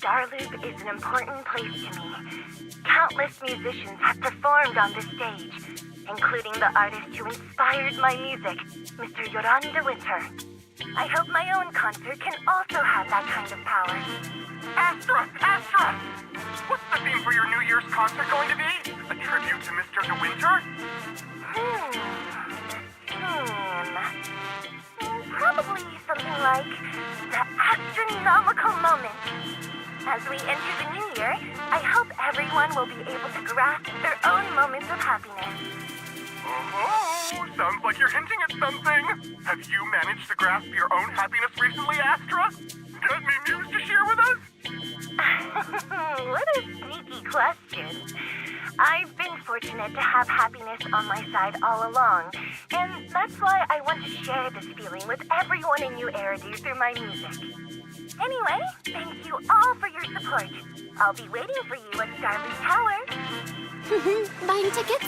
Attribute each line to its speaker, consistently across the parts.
Speaker 1: Starloop is an important place to me. Countless musicians have performed on this stage, including the artist who inspired my music, Mr. Yoran de Winter. I hope my own concert can also have that kind of power.
Speaker 2: Astra! Astra! What's the theme for your New Year's concert going to be? A tribute to Mr. De Winter?
Speaker 1: Probably something like the astronomical moment. As we enter the new year, I hope everyone will be able to grasp their own moments of happiness.
Speaker 2: Oh, sounds like you're hinting at something. Have you managed to grasp your own happiness recently, Astra? Got any news to share with us?
Speaker 1: What a sneaky question. I've been fortunate to have happiness on my side all along, and that's why I want to share this feeling with everyone in New Eridu through my music. Anyway, thank you all for your support. I'll be waiting for you at Starloop Tower.
Speaker 3: Buying tickets?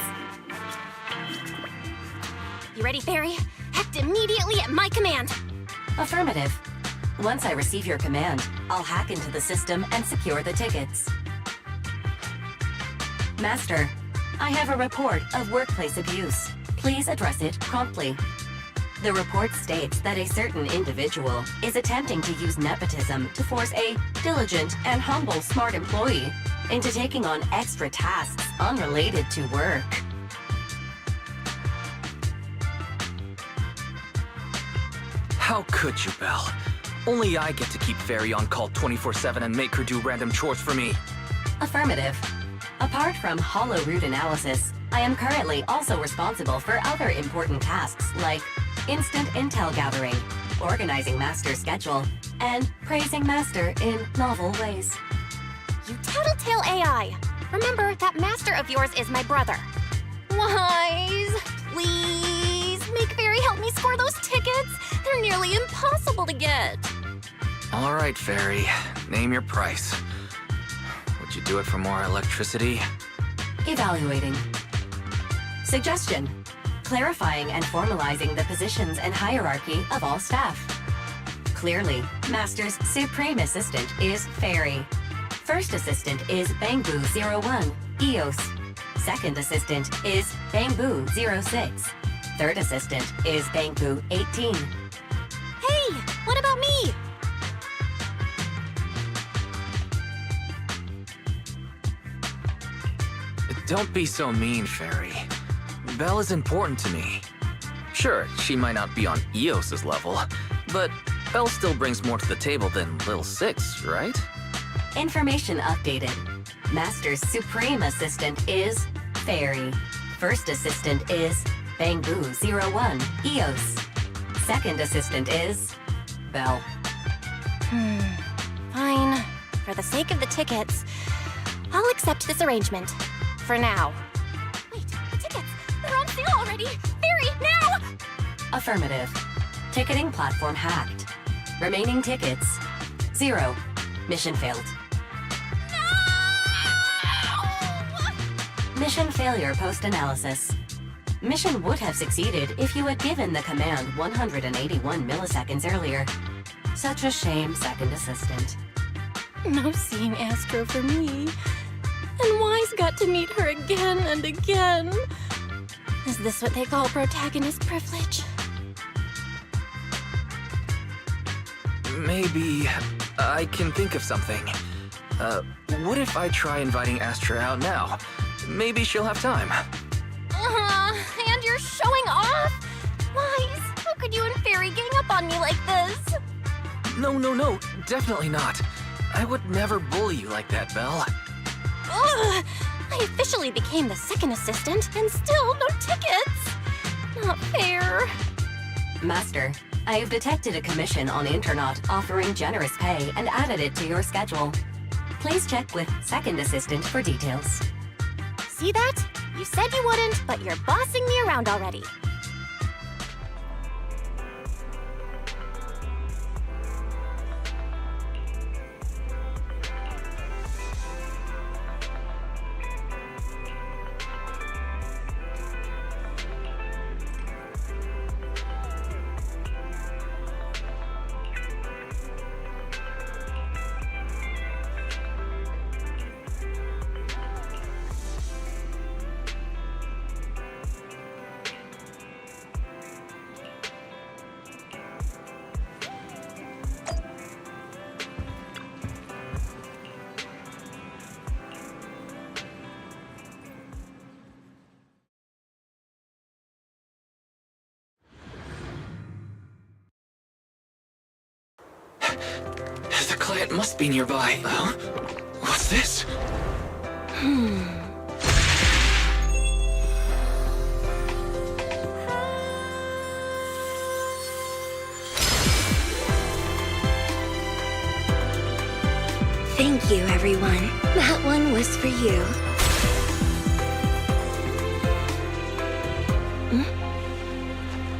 Speaker 3: You ready, Fairy? Act immediately at my command.
Speaker 4: Affirmative. Once I receive your command, I'll hack into the system and secure the tickets. Master, I have a report of workplace abuse. Please address it promptly. The report states that a certain individual is attempting to use nepotism to force a diligent and humble smart employee into taking on extra tasks unrelated to work.
Speaker 5: How could you, Belle? Only I get to keep Fairy on call 24/7 and make her do random chores for me.
Speaker 4: Affirmative. Apart from hollow root analysis, I am currently also responsible for other important tasks like instant intel gathering, organizing Master's schedule, and praising Master in novel ways.
Speaker 3: You tattletale AI. Remember, that Master of yours is my brother. Wise, please, make Fairy help me score those tickets. They're nearly impossible to get.
Speaker 5: All right, Fairy. Name your price. Would you do it for more electricity?
Speaker 4: Evaluating. Suggestion. Clarifying and formalizing the positions and hierarchy of all staff. Clearly, Master's Supreme Assistant is Fairy. First Assistant is Bangbu01, EOS. Second Assistant is Bangbu06. Third Assistant is Bangbu18.
Speaker 3: Hey, what about me?
Speaker 5: Don't be so mean, Fairy. Belle is important to me. Sure, she might not be on EOS's level, but Belle still brings more to the table than Lil 6, right?
Speaker 4: Information updated. Master's Supreme Assistant is Fairy. First Assistant is Bangbu01, EOS. Second Assistant is Belle.
Speaker 3: Fine. For the sake of the tickets, I'll accept this arrangement. For now. Wait, the tickets! They're on sale already! Fairy, now!
Speaker 4: Affirmative. Ticketing platform hacked. Remaining tickets 0. Mission failed.
Speaker 3: No!
Speaker 4: Mission failure post-analysis. Mission would have succeeded if you had given the command 181 milliseconds earlier. Such a shame, Second Assistant.
Speaker 3: No seeing Astro for me. And Wise got to meet her again and again. Is this what they call protagonist privilege?
Speaker 5: Maybe I can think of something. What if I try inviting Astra out now? Maybe she'll have time.
Speaker 3: And you're showing off? Wise, how could you and Fairy gang up on me like this?
Speaker 5: No, definitely not. I would never bully you like that, Belle.
Speaker 3: Ugh! I officially became the second assistant, and still no tickets! Not fair.
Speaker 4: Master, I have detected a commission on Internet offering generous pay and added it to your schedule. Please check with Second Assistant for details.
Speaker 3: See that? You said you wouldn't, but you're bossing me around already.
Speaker 5: The client must be nearby. What's this?
Speaker 3: Thank you, everyone. That one was for you.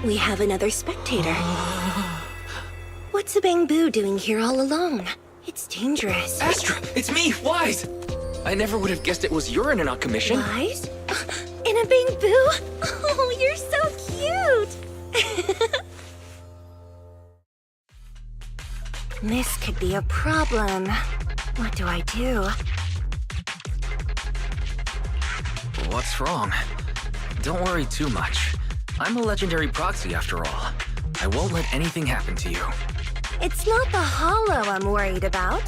Speaker 3: We have another spectator. What's a Bang-Boo doing here all alone? It's dangerous.
Speaker 5: Astra, it's me, Wise! I never would have guessed it was urine on commission.
Speaker 3: Wise? In a Bang-Boo? Oh, you're so cute! This could be a problem. What do I do?
Speaker 5: What's wrong? Don't worry too much. I'm a legendary proxy after all. I won't let anything happen to you.
Speaker 3: It's not the hollow I'm worried about.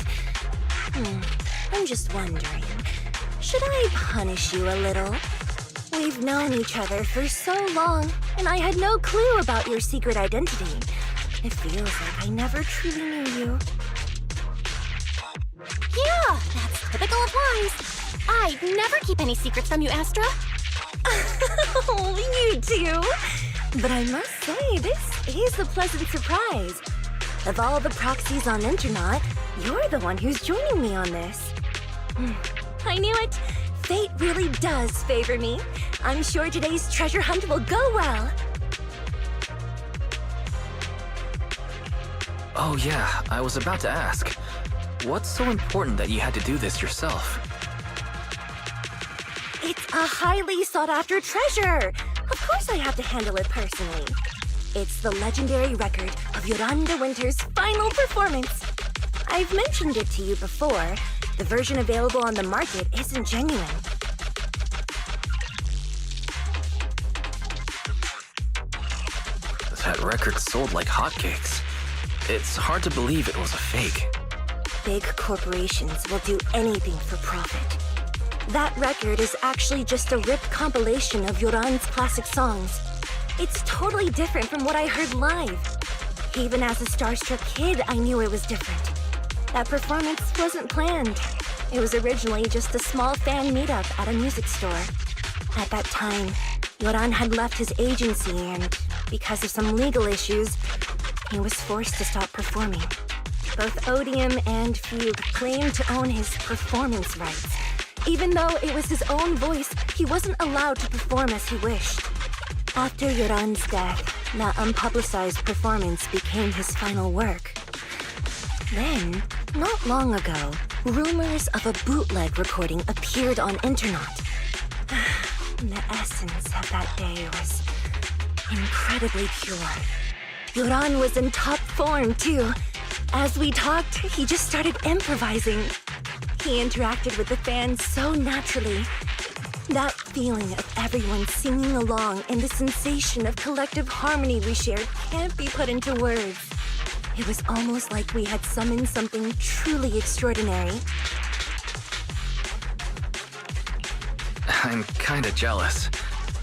Speaker 3: I'm just wondering, should I punish you a little? We've known each other for so long, and I had no clue about your secret identity. It feels like I never truly knew you.
Speaker 6: Yeah, that's typical of Wise. I never keep any secrets from you, Astra.
Speaker 3: Oh, you do? But I must say, this is a pleasant surprise. Of all the proxies on Internet, you're the one who's joining me on this. I knew it. Fate really does favor me. I'm sure today's treasure hunt will go well.
Speaker 5: Oh yeah, I was about to ask. What's so important that you had to do this yourself?
Speaker 3: It's a highly sought-after treasure. Of course I have to handle it personally. It's the legendary record of Yolanda Winter's final performance. I've mentioned it to you before. The version available on the market isn't genuine.
Speaker 5: That record sold like hotcakes. It's hard to believe it was a fake.
Speaker 3: Big corporations will do anything for profit. That record is actually just a ripped compilation of Yoran's classic songs. It's totally different from what I heard live. Even as a starstruck kid, I knew it was different. That performance wasn't planned. It was originally just a small fan meetup at a music store. At that time, Yoran had left his agency and, because of some legal issues, he was forced to stop performing. Both Odium and Fugue claimed to own his performance rights. Even though it was his own voice, he wasn't allowed to perform as he wished. After Yoran's death, that unpublicized performance became his final work. Then, not long ago, rumors of a bootleg recording appeared on Internet. The essence of that day was incredibly pure. Yoran was in top form, too. As we talked, he just started improvising. He interacted with the fans so naturally. That feeling of everyone singing along and the sensation of collective harmony we shared can't be put into words. It was almost like we had summoned something truly extraordinary.
Speaker 5: I'm kinda jealous.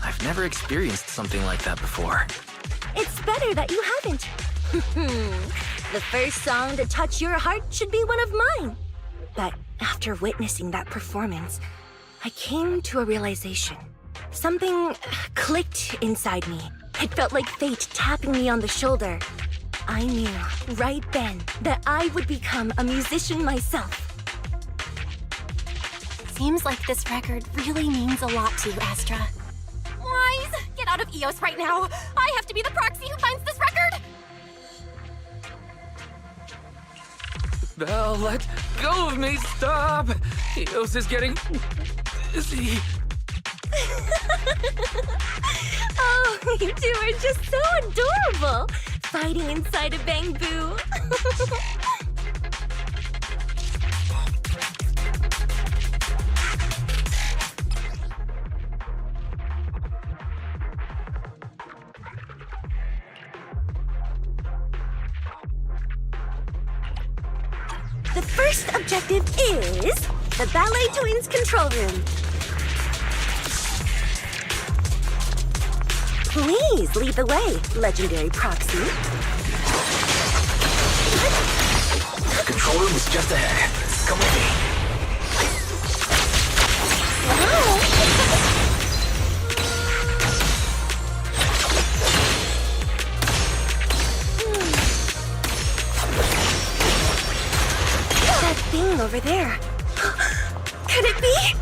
Speaker 5: I've never experienced something like that before.
Speaker 3: It's better that you haven't. The first song to touch your heart should be one of mine. But after witnessing that performance, I came to a realization. Something clicked inside me. It felt like fate tapping me on the shoulder. I knew right then that I would become a musician myself.
Speaker 6: Seems like this record really means a lot to you, Astra. Wise, get out of EOS right now. I have to be the proxy who finds this record.
Speaker 5: Belle, let go of me! Stop! Eos is getting dizzy.
Speaker 3: Oh, you two are just so adorable, fighting inside a Bang-Boo. The first objective is the Ballet Twins control room. Please lead the way, legendary proxy. What?
Speaker 5: control room is just ahead. Come with me.
Speaker 6: That thing over there. Could it be?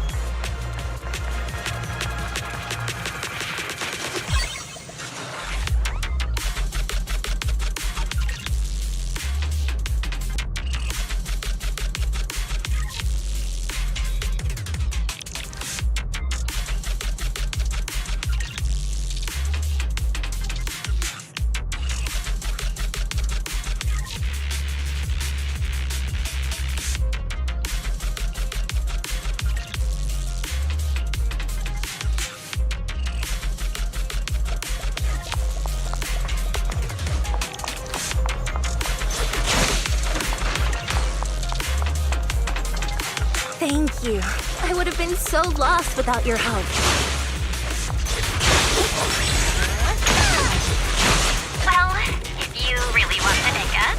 Speaker 6: Thank you. I would have been so lost without your help.
Speaker 1: Well, if you really want to take us,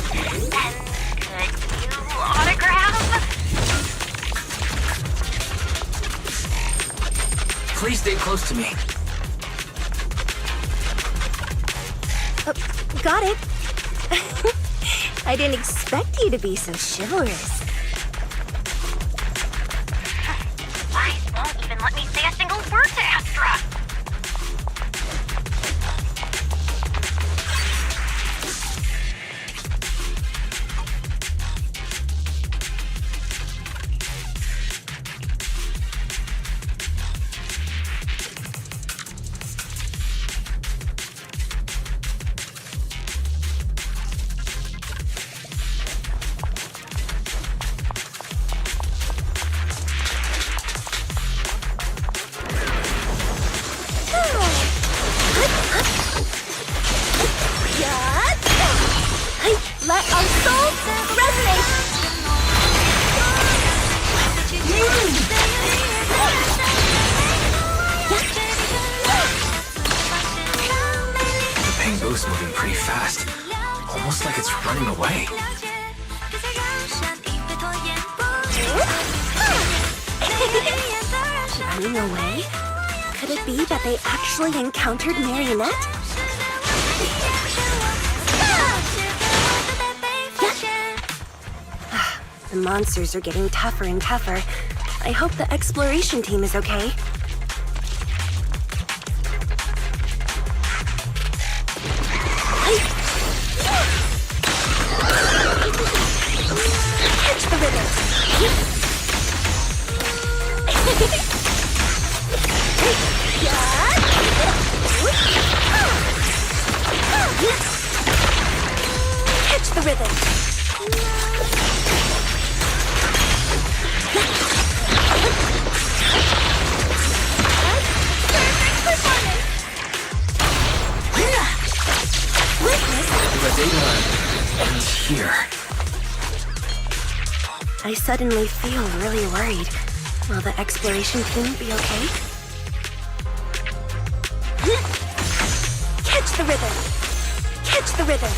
Speaker 1: then could you autograph?
Speaker 5: Please stay close to me.
Speaker 6: Got it. I didn't expect you to be so chivalrous.
Speaker 1: Wise won't even let me say a single word to Astra.
Speaker 6: Let our souls resonate!
Speaker 5: The ping boost's moving pretty fast. Almost like it's running away.
Speaker 6: Running away? Could it be that they actually encountered Marionette? The monsters are getting tougher and tougher. I hope the exploration team is okay. Catch the rhythm! Catch the rhythm!
Speaker 5: The data ends here.
Speaker 6: I suddenly feel really worried. Will the exploration team be okay? Catch the rhythm! Catch the rhythm!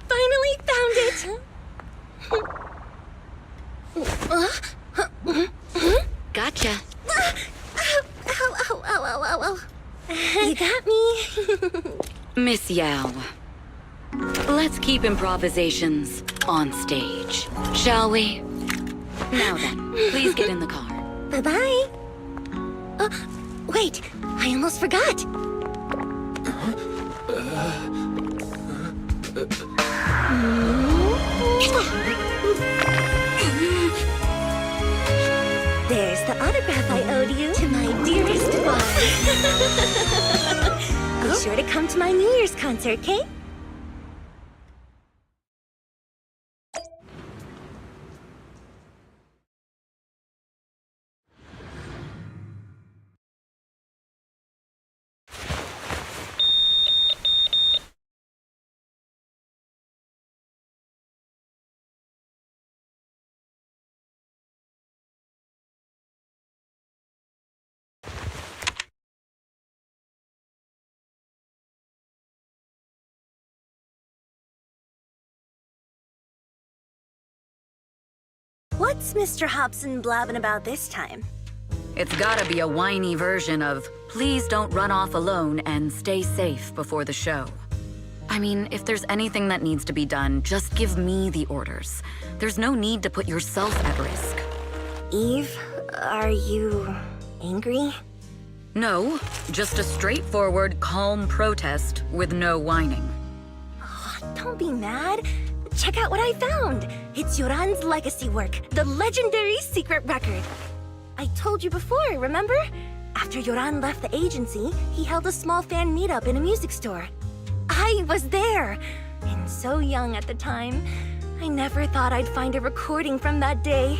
Speaker 6: Finally found it!
Speaker 4: Gotcha.
Speaker 6: Ow. You got me.
Speaker 4: Miss Yao. Let's keep improvisations on stage, shall we?
Speaker 7: Now then, please get in the car.
Speaker 6: Bye-bye. Wait, I almost forgot. There's the autograph I owed you to my dearest one. Be sure to come to my New Year's concert, okay? What's Mr. Hobson blabbing about this time?
Speaker 7: It's gotta be a whiny version of, please don't run off alone and stay safe before the show. I mean, if there's anything that needs to be done, just give me the orders. There's no need to put yourself at risk.
Speaker 6: Eve, are you angry?
Speaker 7: No, just a straightforward, calm protest with no whining.
Speaker 6: Don't be mad. Check out what I found. It's Yoran's legacy work, the legendary secret record. I told you before, remember? After Yoran left the agency, he held a small fan meetup in a music store. I was there, and so young at the time. I never thought I'd find a recording from that day.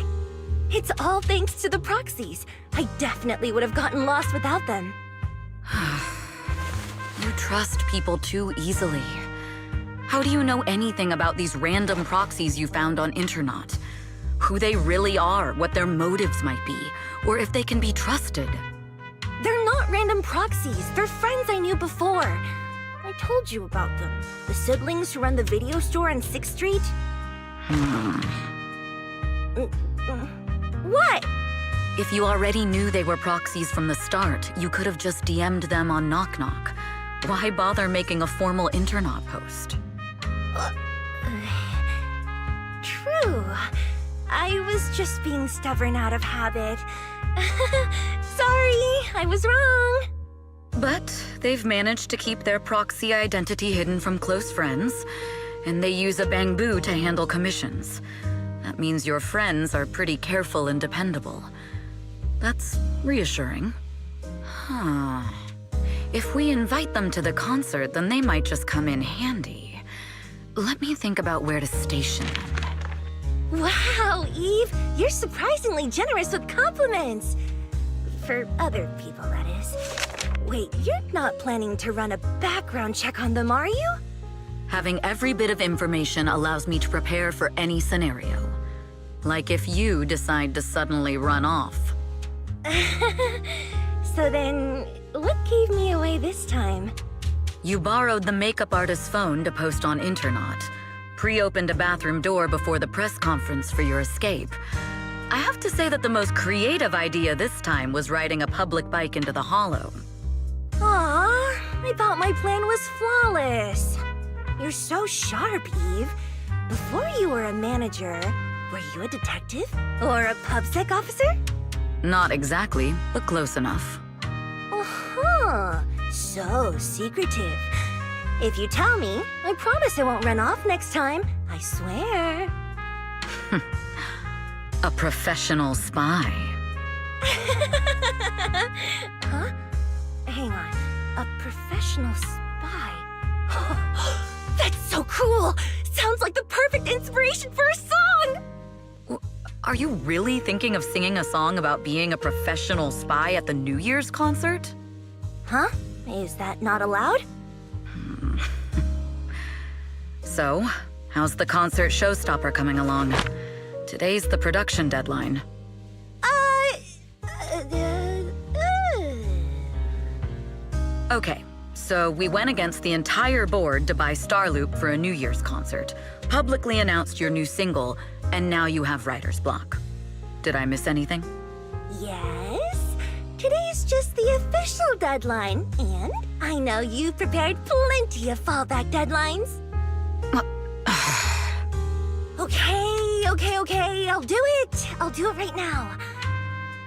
Speaker 6: It's all thanks to the proxies. I definitely would have gotten lost without them.
Speaker 7: You trust people too easily. How do you know anything about these random proxies you found on Internet? Who they really are, what their motives might be, or if they can be trusted?
Speaker 6: They're not random proxies. They're friends I knew before. I told you about them. The siblings who run the video store on 6th Street. What?
Speaker 7: If you already knew they were proxies from the start, you could have just DM'd them on Knock Knock. Why bother making a formal Internet post?
Speaker 6: True. I was just being stubborn out of habit. Sorry, I was wrong.
Speaker 7: But they've managed to keep their proxy identity hidden from close friends, and they use a bamboo to handle commissions. That means your friends are pretty careful and dependable. That's reassuring. Huh. If we invite them to the concert, then they might just come in handy. Let me think about where to station them.
Speaker 6: Wow, Eve, you're surprisingly generous with compliments. For other people, that is. Wait, you're not planning to run a background check on them, are you?
Speaker 7: Having every bit of information allows me to prepare for any scenario. Like if you decide to suddenly run off.
Speaker 6: So then, what gave me away this time?
Speaker 7: You borrowed the makeup artist's phone to post on Internet, pre-opened a bathroom door before the press conference for your escape. I have to say that the most creative idea this time was riding a public bike into the hollow.
Speaker 6: Aw, I thought my plan was flawless. You're so sharp, Eve. Before you were a manager, were you a detective? Or a PubSec officer?
Speaker 7: Not exactly, but close enough.
Speaker 6: Uh-huh. So secretive. If you tell me, I promise I won't run off next time. I swear.
Speaker 7: A professional spy.
Speaker 6: Huh? Hang on. A professional spy. That's so cool! Sounds like the perfect inspiration for a song!
Speaker 7: Are you really thinking of singing a song about being a professional spy at the New Year's concert?
Speaker 6: Huh? Is that not allowed?
Speaker 7: So, how's the concert showstopper coming along? Today's the production deadline. Okay, so we went against the entire board to buy Starloop for a New Year's concert, publicly announced your new single, and now you have writer's block. Did I miss anything?
Speaker 6: Yes. Today's just the official deadline, and I know you've prepared plenty of fallback deadlines. Okay, Okay. I'll do it. I'll do it right now.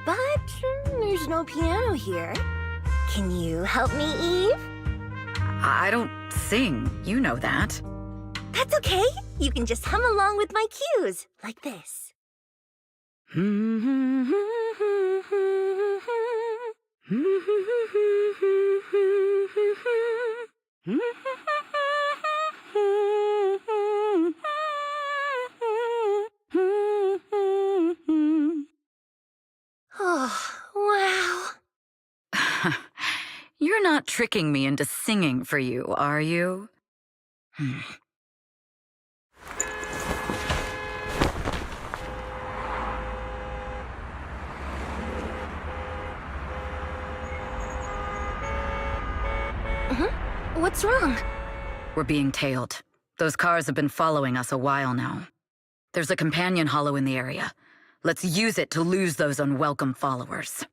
Speaker 6: But there's no piano here. Can you help me, Eve?
Speaker 7: I don't sing. You know that.
Speaker 6: That's okay. You can just hum along with my cues, like this. Oh, wow.
Speaker 7: You're not tricking me into singing for you, are you?
Speaker 6: What's wrong?
Speaker 7: We're being tailed. Those cars have been following us a while now. There's a companion hollow in the area. Let's use it to lose those unwelcome followers.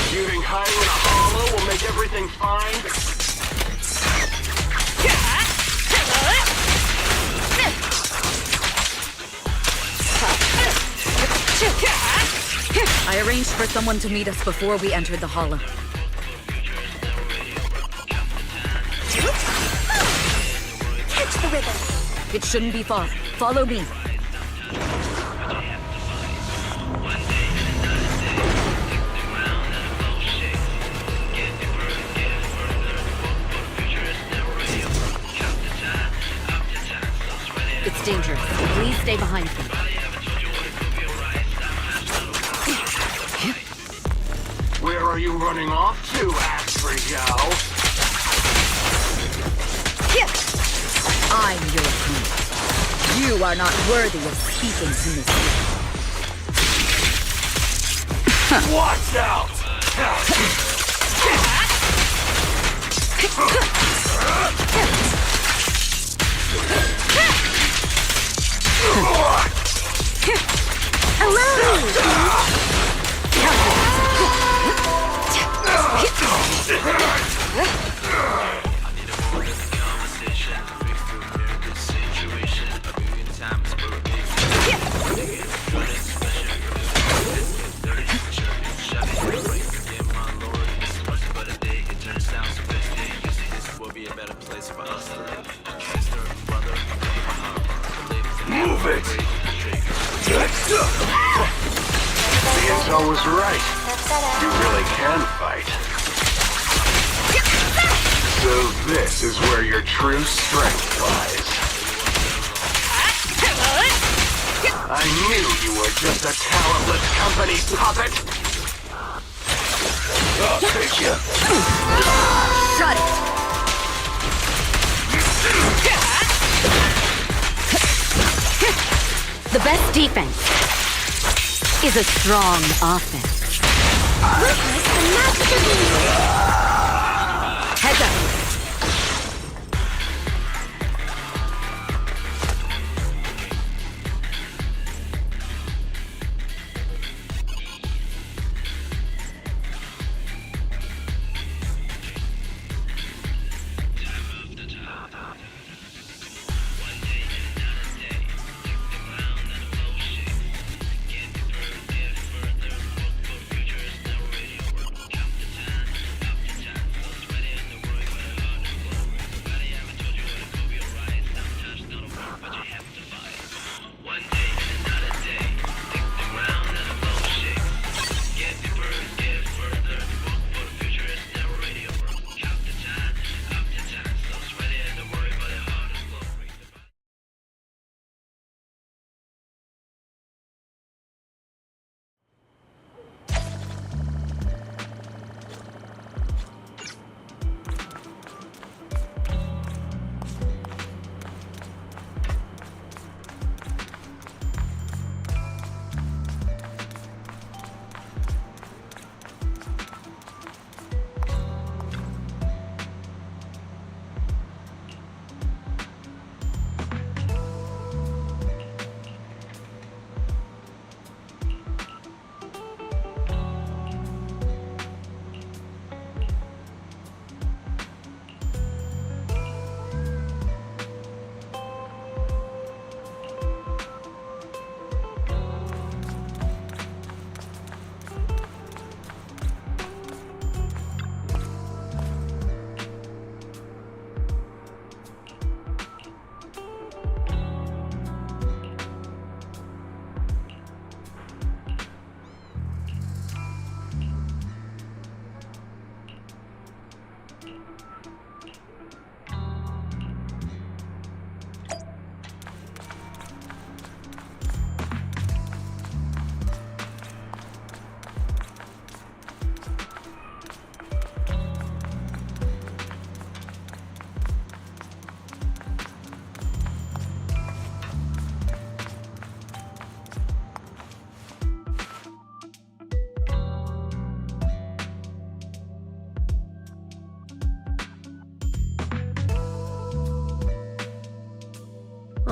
Speaker 2: Shooting high in a hollow will make everything fine.
Speaker 7: I arranged for someone to meet us before we entered the hollow.
Speaker 6: Catch the rhythm.
Speaker 7: It shouldn't be far. Follow me. It's dangerous. Please stay behind me.
Speaker 2: Where are you running off to, Asprey Joe?
Speaker 7: I'm your opponent. You are not worthy of speaking to me.
Speaker 2: Watch out! Move it! The intel was right. You really can fight. So this is where your true strength lies. I knew you were just a talentless company puppet. I'll take you.
Speaker 7: Shut it! The best defense is a strong offense.
Speaker 6: Witness the master beam.
Speaker 7: Heads up.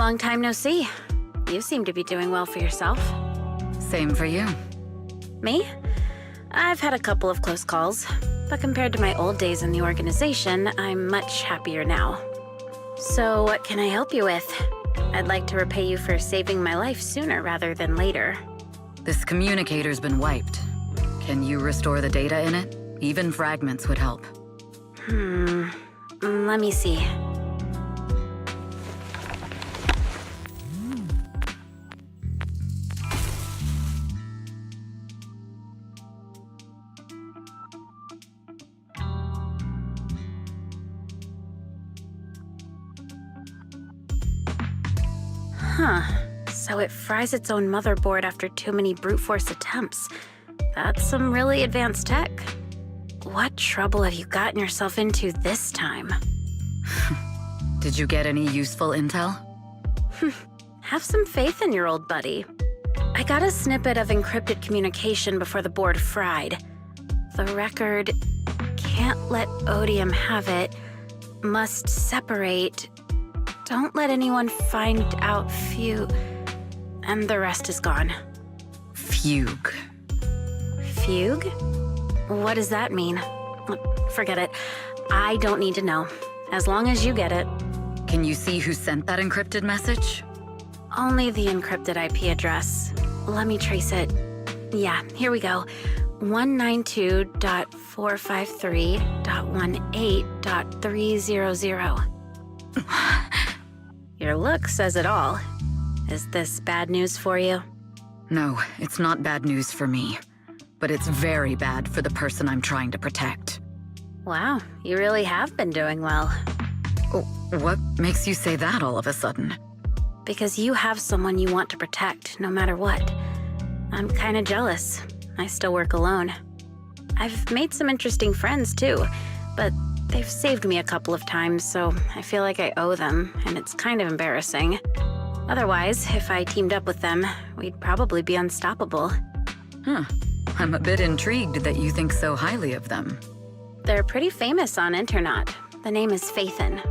Speaker 8: Long time no see. You seem to be doing well for yourself.
Speaker 7: Same for you.
Speaker 8: Me? I've had a couple of close calls, but compared to my old days in the organization, I'm much happier now. So what can I help you with? I'd like to repay you for saving my life sooner rather than later.
Speaker 7: This communicator's been wiped. Can you restore the data in it? Even fragments would help.
Speaker 8: Let me see. So it fries its own motherboard after too many brute force attempts. That's some really advanced tech. What trouble have you gotten yourself into this time?
Speaker 7: Did you get any useful intel?
Speaker 8: Have some faith in your old buddy. I got a snippet of encrypted communication before the board fried. The record can't let Odium have it. Must separate. Don't let anyone find out and the rest is gone.
Speaker 7: Fugue.
Speaker 8: Fugue? What does that mean? Forget it. I don't need to know. As long as you get it.
Speaker 7: Can you see who sent that encrypted message?
Speaker 8: Only the encrypted IP address. Let me trace it. Yeah, here we go. 192.453.18.300. Your look says it all. Is this bad news for you?
Speaker 7: No, it's not bad news for me. But it's very bad for the person I'm trying to protect.
Speaker 8: Wow, you really have been doing well.
Speaker 7: Oh, what makes you say that all of a sudden?
Speaker 8: Because you have someone you want to protect, no matter what. I'm kinda jealous. I still work alone. I've made some interesting friends, too, but they've saved me a couple of times, so I feel like I owe them, and it's kind of embarrassing. Otherwise, if I teamed up with them, we'd probably be unstoppable.
Speaker 7: I'm a bit intrigued that you think so highly of them.
Speaker 8: They're pretty famous on Internet. The name is Phaethon.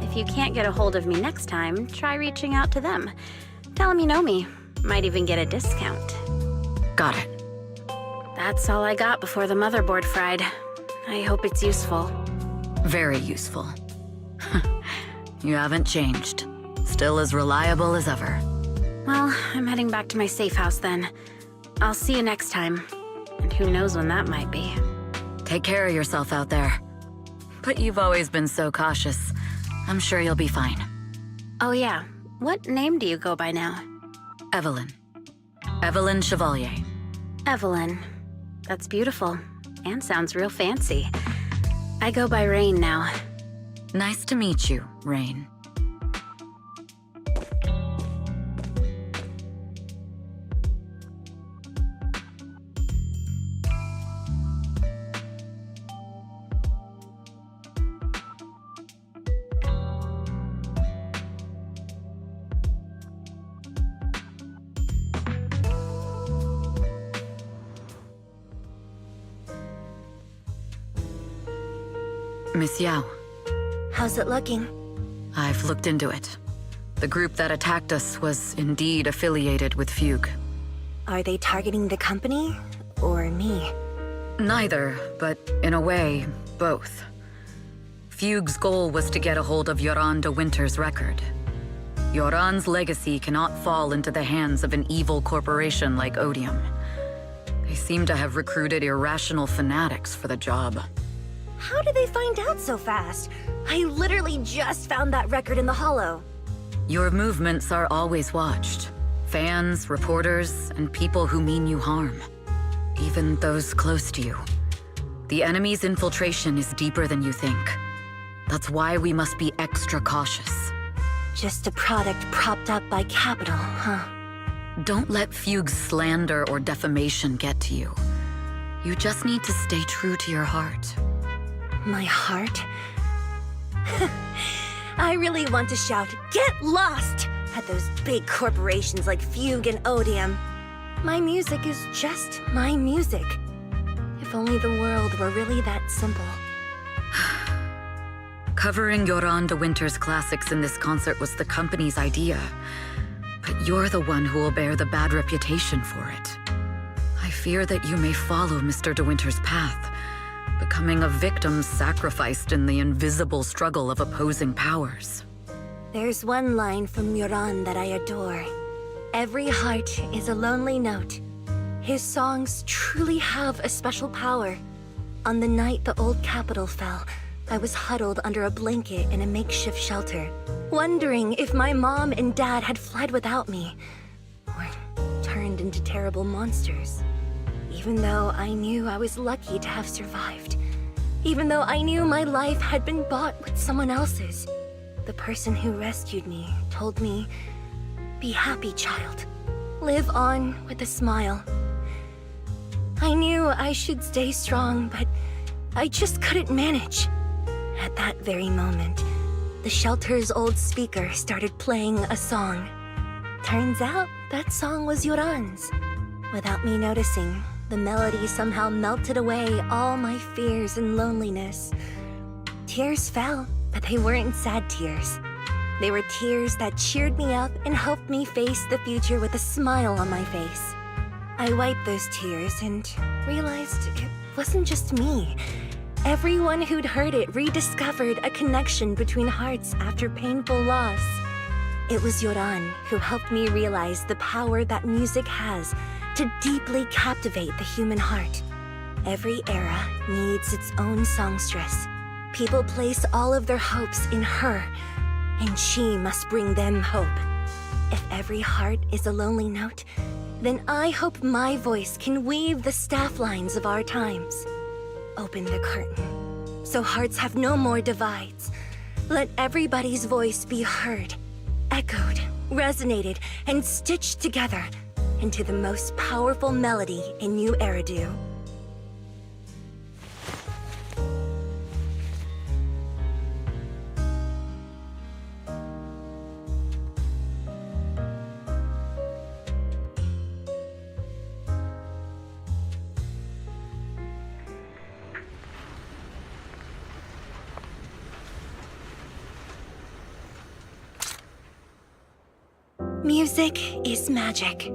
Speaker 8: If you can't get a hold of me next time, try reaching out to them. Tell them you know me. Might even get a discount.
Speaker 7: Got it.
Speaker 8: That's all I got before the motherboard fried. I hope it's useful.
Speaker 7: Very useful. You haven't changed. Still as reliable as ever.
Speaker 8: Well, I'm heading back to my safe house then. I'll see you next time. And who knows when that might be.
Speaker 7: Take care of yourself out there. But you've always been so cautious. I'm sure you'll be fine.
Speaker 8: Oh yeah, what name do you go by now?
Speaker 7: Evelyn. Evelyn Chevalier.
Speaker 8: Evelyn. That's beautiful. And sounds real fancy. I go by Rain now.
Speaker 7: Nice to meet you, Rain. Miss Yao.
Speaker 6: How's it looking?
Speaker 7: I've looked into it. The group that attacked us was indeed affiliated with Fugue.
Speaker 6: Are they targeting the company or me?
Speaker 7: Neither, but in a way, both. Fugue's goal was to get a hold of Yoran de Winter's record. Yoran's legacy cannot fall into the hands of an evil corporation like Odium. They seem to have recruited irrational fanatics for the job.
Speaker 6: How did they find out so fast? I literally just found that record in the hollow.
Speaker 7: Your movements are always watched. Fans, reporters, and people who mean you harm. Even those close to you. The enemy's infiltration is deeper than you think. That's why we must be extra cautious.
Speaker 6: Just a product propped up by capital, huh?
Speaker 7: Don't let Fugue's slander or defamation get to you. You just need to stay true to your heart.
Speaker 6: My heart? I really want to shout, "Get lost!" at those big corporations like Fugue and Odium. My music is just my music. If only the world were really that simple.
Speaker 7: Covering Yoran de Winter's classics in this concert was the company's idea, but you're the one who will bear the bad reputation for it. I fear that you may follow Mr. de Winter's path, becoming a victim sacrificed in the invisible struggle of opposing powers.
Speaker 6: There's one line from Yoran that I adore. Every heart is a lonely note. His songs truly have a special power. On the night the old capital fell, I was huddled under a blanket in a makeshift shelter, wondering if my mom and dad had fled without me, or turned into terrible monsters. Even though I knew I was lucky to have survived. Even though I knew my life had been bought with someone else's. The person who rescued me told me, "Be happy, child. Live on with a smile." I knew I should stay strong, but I just couldn't manage. At that very moment, the shelter's old speaker started playing a song. Turns out that song was Yoran's. Without me noticing, the melody somehow melted away all my fears and loneliness. Tears fell, but they weren't sad tears. They were tears that cheered me up and helped me face the future with a smile on my face. I wiped those tears and realized it wasn't just me. Everyone who'd heard it rediscovered a connection between hearts after painful loss. It was Yoran who helped me realize the power that music has to deeply captivate the human heart. Every era needs its own songstress. People place all of their hopes in her, and she must bring them hope. If every heart is a lonely note, then I hope my voice can weave the staff lines of our times. Open the curtain, so hearts have no more divides. Let everybody's voice be heard, echoed, resonated, and stitched together into the most powerful melody in New Eridu. Music is magic.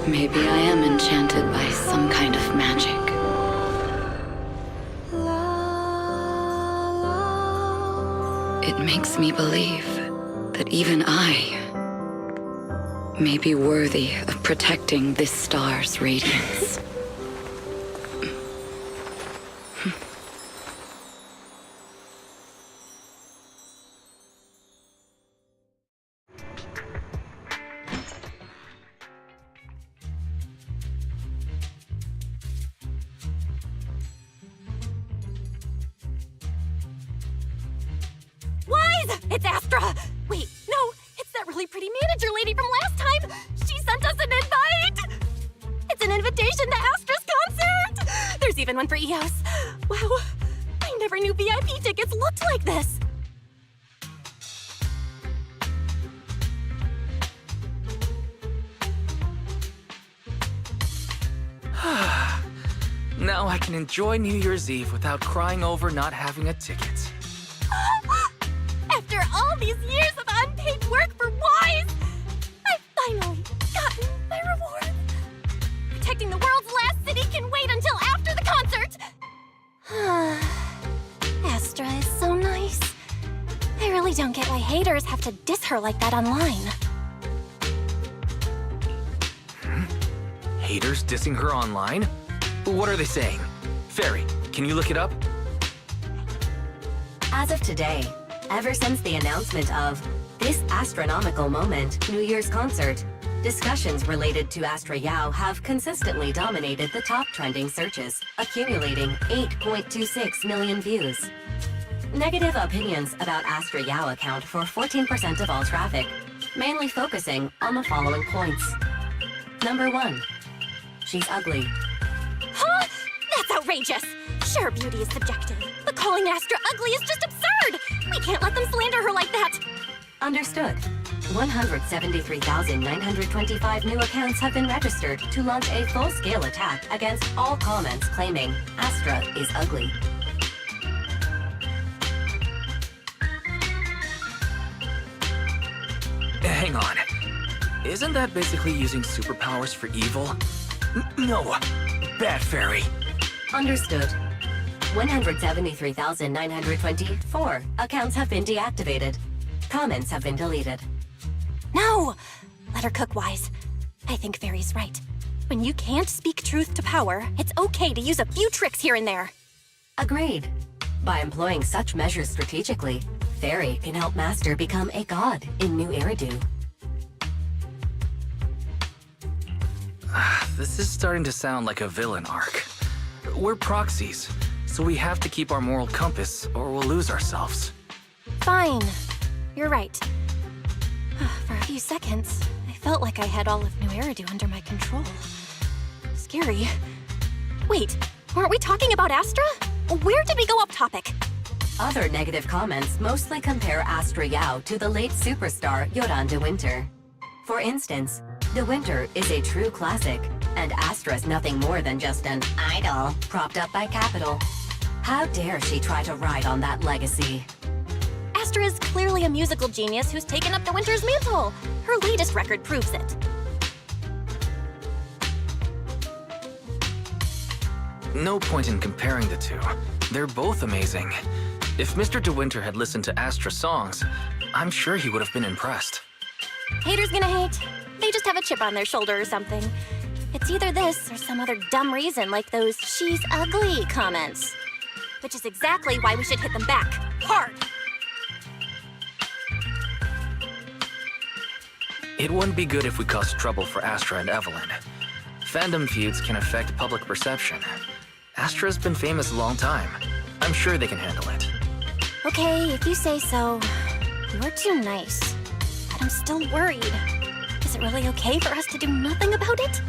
Speaker 7: Maybe I am enchanted by some kind of magic. It makes me believe that even I may be worthy of protecting this star's radiance.
Speaker 3: It's Astra! Wait, no, it's that really pretty manager lady from last time! She sent us an invite! It's an invitation to Astra's concert! There's even one for EOS. Wow, I never knew VIP tickets looked like this!
Speaker 5: Now I can enjoy New Year's Eve without crying over not having a ticket.
Speaker 3: After all these years of unpaid work for Wise, I've finally gotten my reward. Protecting the world's last city can wait until after the concert. Astra is so nice. I really don't get why haters have to diss her like that online.
Speaker 5: Haters dissing her online? What are they saying? Fairy, can you look it up?
Speaker 4: As of today, ever since the announcement of this astronomical moment, New Year's concert, Discussions related to Astra Yao have consistently dominated the top trending searches, accumulating 8.26 million views. Negative opinions about Astra Yao account for 14% of all traffic, mainly focusing on the following points. Number 1. She's ugly.
Speaker 3: Huh? That's outrageous! Sure, beauty is subjective, but calling Astra ugly is just absurd! We can't let them slander her like that!
Speaker 4: Understood. 173,925 new accounts have been registered to launch a full-scale attack against all comments claiming Astra is ugly.
Speaker 5: Hang on. Isn't that basically using superpowers for evil? No. Bad fairy.
Speaker 4: Understood. 173,924 accounts have been deactivated. Comments have been deleted.
Speaker 3: No! Let her cook wise. I think Fairy's right. When you can't speak truth to power, it's okay to use a few tricks here and there.
Speaker 4: Agreed. By employing such measures strategically, Fairy can help Master become a god in New Eridu.
Speaker 5: This is starting to sound like a villain arc. We're proxies, so we have to keep our moral compass or we'll lose ourselves.
Speaker 3: Fine. You're right. For a few seconds, I felt like I had all of New Eridu under my control. Scary. Wait, weren't we talking about Astra? Where did we go off topic?
Speaker 4: Other negative comments mostly compare Astra Yao to the late superstar Yoran de Winter. For instance, De Winter is a true classic, and Astra's nothing more than just an idol propped up by capital. How dare she try to ride on that legacy?
Speaker 3: Astra is clearly a musical genius who's taken up De Winter's mantle. Her latest record proves it.
Speaker 5: No point in comparing the two. They're both amazing. If Mr. De Winter had listened to Astra's songs, I'm sure he would have been impressed.
Speaker 3: Haters gonna hate. They just have a chip on their shoulder or something. It's either this or some other dumb reason like those "she's ugly" comments. Which is exactly why we should hit them back. Hard!
Speaker 5: It wouldn't be good if we caused trouble for Astra and Evelyn. Fandom feuds can affect public perception. Astra's been famous a long time. I'm sure they can handle it.
Speaker 3: Okay, if you say so. You're too nice. But I'm still worried. Is it really okay for us to do nothing about it?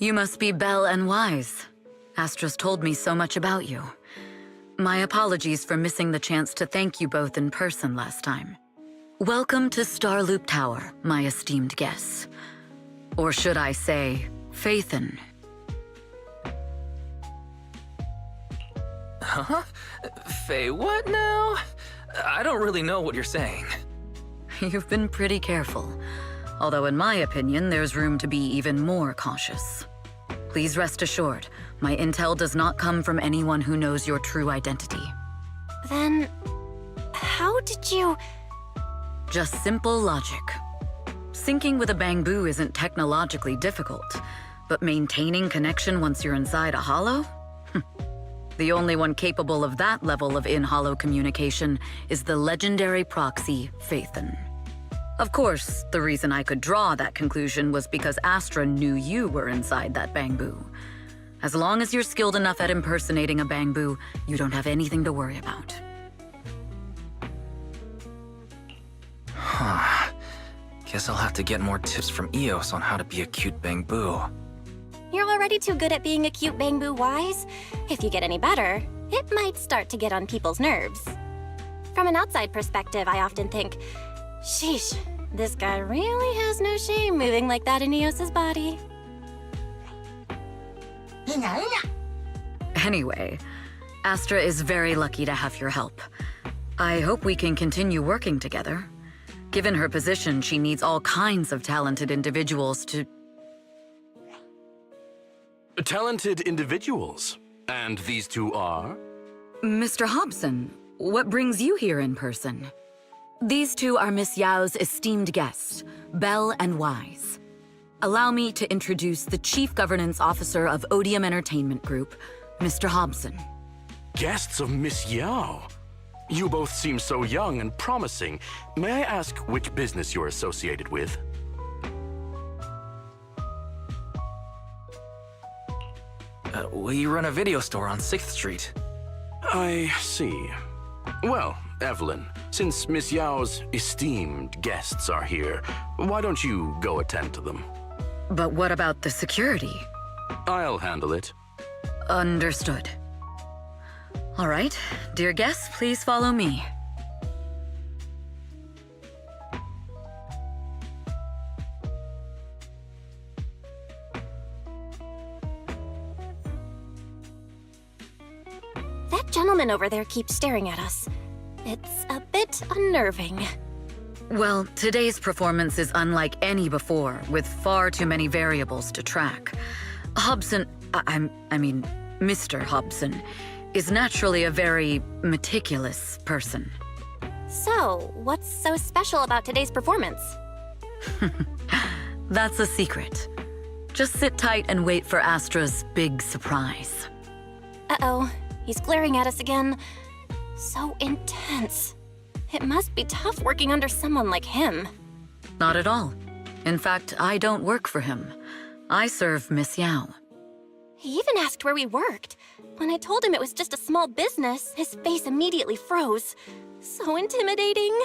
Speaker 7: You must be Belle and Wise. Astra's told me so much about you. My apologies for missing the chance to thank you both in person last time. Welcome to Starloop Tower, my esteemed guests. Or should I say, Faithin.
Speaker 5: Huh? Faye, what now? I don't really know what you're saying.
Speaker 7: You've been pretty careful. Although in my opinion, there's room to be even more cautious. Please rest assured, my intel does not come from anyone who knows your true identity.
Speaker 3: Then, how did you...
Speaker 7: Just simple logic. Syncing with a bamboo isn't technologically difficult, but maintaining connection once you're inside a hollow? The only one capable of that level of in-hollow communication is the legendary proxy, Faithin. Of course, the reason I could draw that conclusion was because Astra knew you were inside that bamboo. As long as you're skilled enough at impersonating a bamboo, you don't have anything to worry about.
Speaker 5: Huh. Guess I'll have to get more tips from Eos on how to be a cute bamboo.
Speaker 3: You're already too good at being a cute bamboo, Wise. If you get any better, it might start to get on people's nerves. From an outside perspective, I often think, sheesh, this guy really has no shame moving like that in Eos's body.
Speaker 7: Anyway, Astra is very lucky to have your help. I hope we can continue working together. Given her position, she needs all kinds of talented individuals to...
Speaker 9: Talented individuals? And these two are?
Speaker 7: Mr. Hobson, what brings you here in person? These two are Miss Yao's esteemed guests, Belle and Wise. Allow me to introduce the Chief Governance Officer of Odium Entertainment Group, Mr. Hobson.
Speaker 9: Guests of Miss Yao? You both seem so young and promising. May I ask which business you're associated with?
Speaker 5: We run a video store on 6th Street.
Speaker 9: I see. Well, Evelyn, since Miss Yao's esteemed guests are here, why don't you go attend to them?
Speaker 7: But what about the security?
Speaker 9: I'll handle it.
Speaker 7: Understood. All right, dear guests, please follow me.
Speaker 3: That gentleman over there keeps staring at us. It's a bit unnerving.
Speaker 7: Well, today's performance is unlike any before, with far too many variables to track. Hobson, I mean, Mr. Hobson, is naturally a very meticulous person.
Speaker 3: So, what's so special about today's performance?
Speaker 7: That's a secret. Just sit tight and wait for Astra's big surprise.
Speaker 3: Uh-oh, he's glaring at us again. So intense. It must be tough working under someone like him.
Speaker 7: Not at all. In fact, I don't work for him. I serve Miss Yao.
Speaker 3: He even asked where we worked. When I told him it was just a small business, his face immediately froze. So intimidating.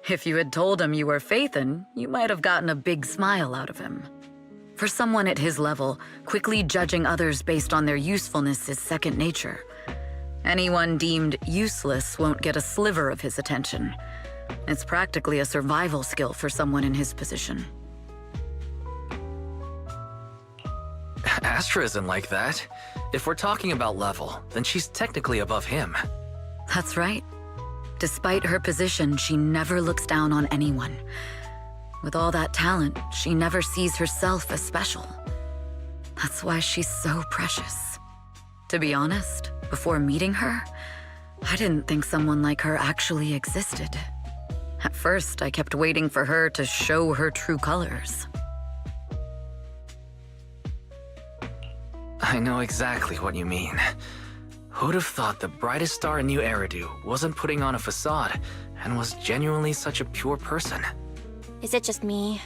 Speaker 7: If you had told him you were Faithin, you might have gotten a big smile out of him. For someone at his level, quickly judging others based on their usefulness is second nature. Anyone deemed useless won't get a sliver of his attention. It's practically a survival skill for someone in his position.
Speaker 5: Astra isn't like that. If we're talking about level, then she's technically above him.
Speaker 7: That's right. Despite her position, she never looks down on anyone. With all that talent, she never sees herself as special. That's why she's so precious. To be honest, before meeting her, I didn't think someone like her actually existed. At first, I kept waiting for her to show her true colors.
Speaker 5: I know exactly what you mean. Who'd have thought the brightest star in New Eridu wasn't putting on a facade and was genuinely such a pure person?
Speaker 3: Is it just me?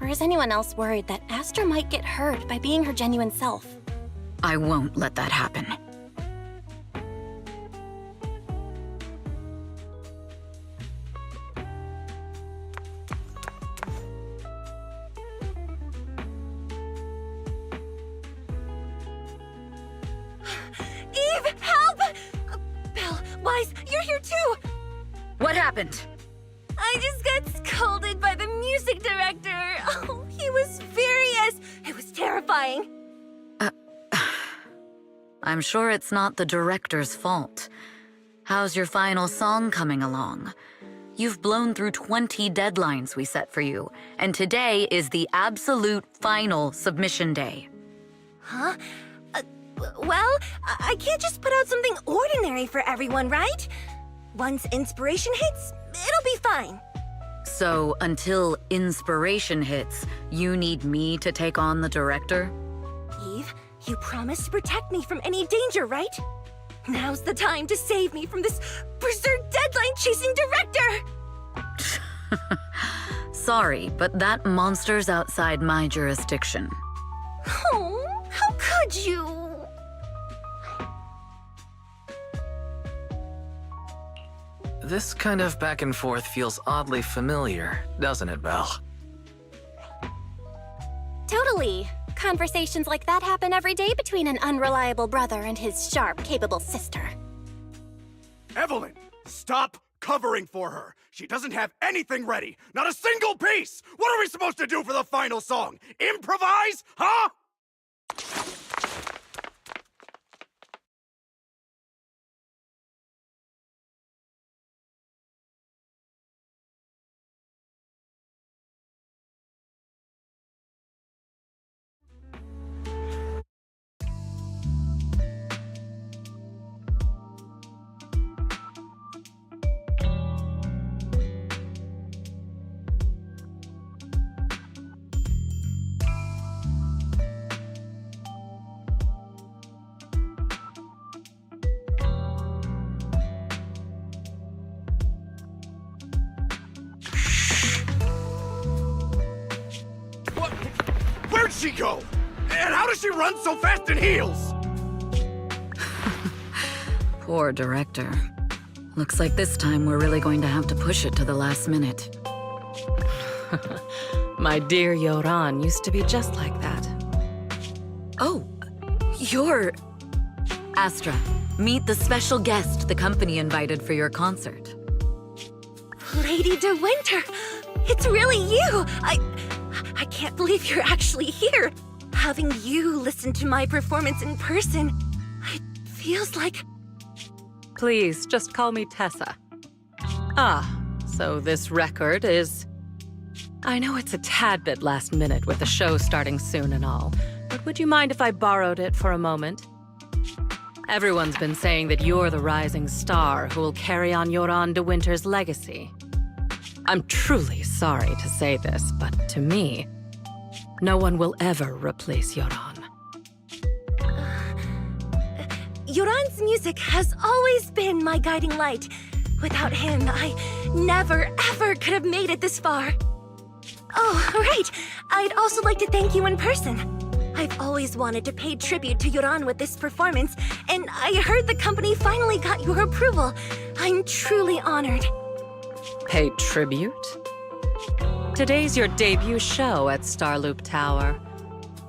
Speaker 3: Or is anyone else worried that Astra might get hurt by being her genuine self?
Speaker 7: I won't let that happen. happened?
Speaker 6: I just got scolded by the music director. Oh, he was furious. It was terrifying.
Speaker 7: I'm sure it's not the director's fault. How's your final song coming along? You've blown through 20 deadlines we set for you, and today is the absolute final submission day.
Speaker 6: Huh? Well, I can't just put out something ordinary for everyone, right? Once inspiration hits, it'll be fine.
Speaker 7: So until inspiration hits, you need me to take on the director?
Speaker 6: Eve, you promised to protect me from any danger, right? Now's the time to save me from this berserk deadline-chasing director!
Speaker 7: Sorry, but that monster's outside my jurisdiction.
Speaker 6: Oh, how could you?
Speaker 5: This kind of back and forth feels oddly familiar, doesn't it, Belle?
Speaker 3: Totally. Conversations like that happen every day between an unreliable brother and his sharp, capable sister.
Speaker 10: Evelyn, stop covering for her. She doesn't have anything ready. Not a single piece. What are we supposed to do for the final song? Improvise? Huh? What? Where'd she go? And how does she run so fast in heels?
Speaker 7: Poor director. Looks like this time we're really going to have to push it to the last minute.
Speaker 11: My dear Yoran used to be just like that.
Speaker 7: Oh, you're... Astra, meet the special guest the company invited for your concert.
Speaker 6: Lady De Winter, it's really you! I can't believe you're actually here. Having you listen to my performance in person, it feels like...
Speaker 11: Please, just call me Tessa. Ah, so this record is... I know it's a tad bit last minute with the show starting soon and all, but would you mind if I borrowed it for a moment? Everyone's been saying that you're the rising star who will carry on Yoran De Winter's legacy. I'm truly sorry to say this, but to me, no one will ever replace Yoran.
Speaker 6: Yoran's music has always been my guiding light. Without him, I never, ever could have made it this far. Oh, right. I'd also like to thank you in person. I've always wanted to pay tribute to Yoran with this performance, and I heard the company finally got your approval. I'm truly honored.
Speaker 11: Pay tribute? Today's your debut show at Starloop Tower.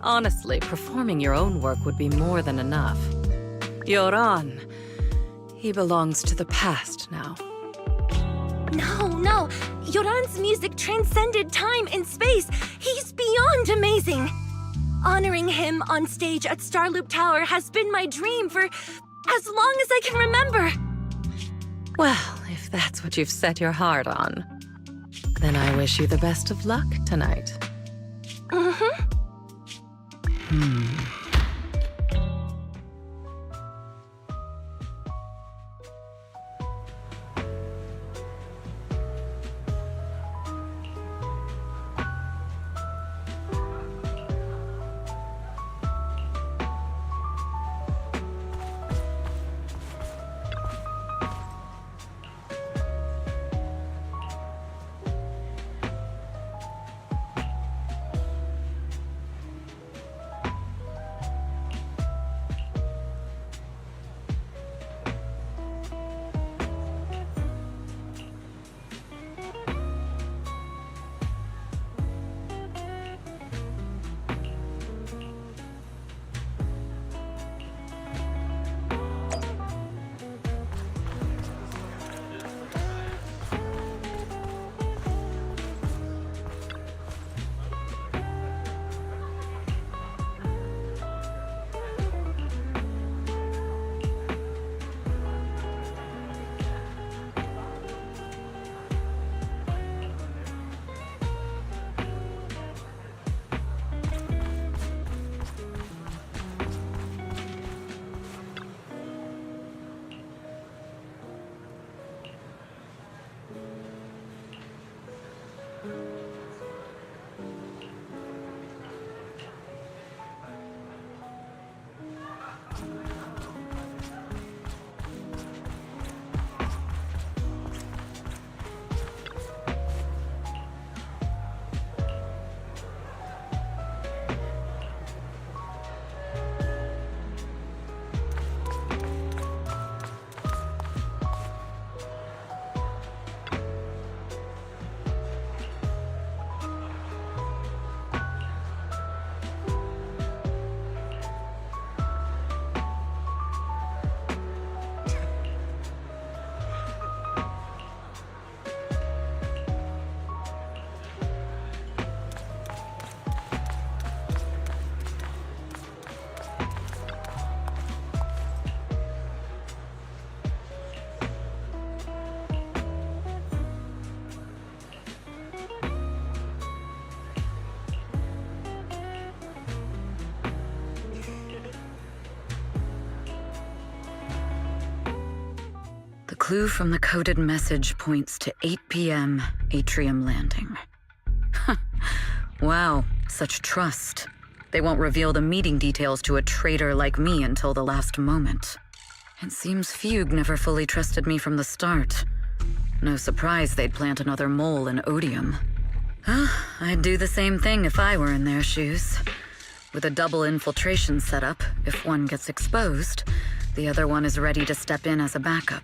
Speaker 11: Honestly, performing your own work would be more than enough. Yoran, he belongs to the past now.
Speaker 6: No. Yoran's music transcended time and space. He's beyond amazing. Honoring him on stage at Starloop Tower has been my dream for as long as I can remember.
Speaker 11: Well, if that's what you've set your heart on, then I wish you the best of luck tonight.
Speaker 7: The clue from the coded message points to 8 p.m. Atrium Landing. Wow, such trust. They won't reveal the meeting details to a traitor like me until the last moment. It seems Fugue never fully trusted me from the start. No surprise they'd plant another mole in Odium. I'd do the same thing if I were in their shoes. With a double infiltration setup, if one gets exposed, the other one is ready to step in as a backup.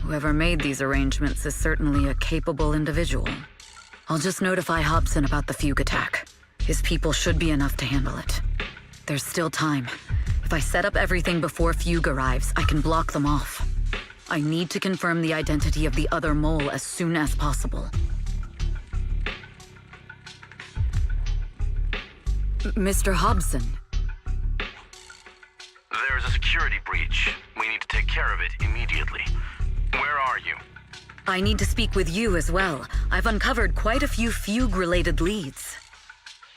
Speaker 7: Whoever made these arrangements is certainly a capable individual. I'll just notify Hobson about the Fugue attack. His people should be enough to handle it. There's still time. If I set up everything before Fugue arrives, I can block them off. I need to confirm the identity of the other mole as soon as possible. Mr. Hobson.
Speaker 9: There's a security breach. We need to take care of it immediately. Where are you?
Speaker 7: I need to speak with you as well. I've uncovered quite a few Fugue-related leads.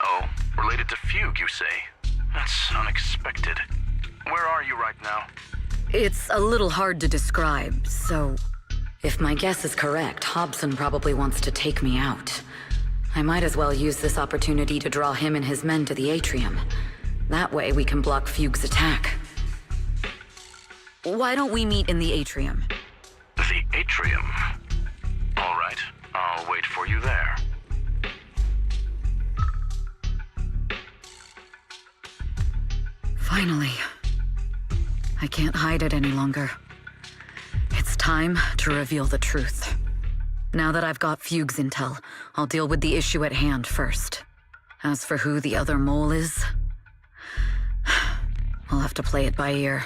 Speaker 9: Oh, related to Fugue, you say? That's unexpected. Where are you right now?
Speaker 7: It's a little hard to describe, so... If my guess is correct, Hobson probably wants to take me out. I might as well use this opportunity to draw him and his men to the atrium. That way we can block Fugue's attack. Why don't we meet in the atrium?
Speaker 9: The atrium? All right, I'll wait for you there.
Speaker 7: Finally. I can't hide it any longer. It's time to reveal the truth. Now that I've got Fugue's intel, I'll deal with the issue at hand first. As for who the other mole is, I'll have to play it by ear.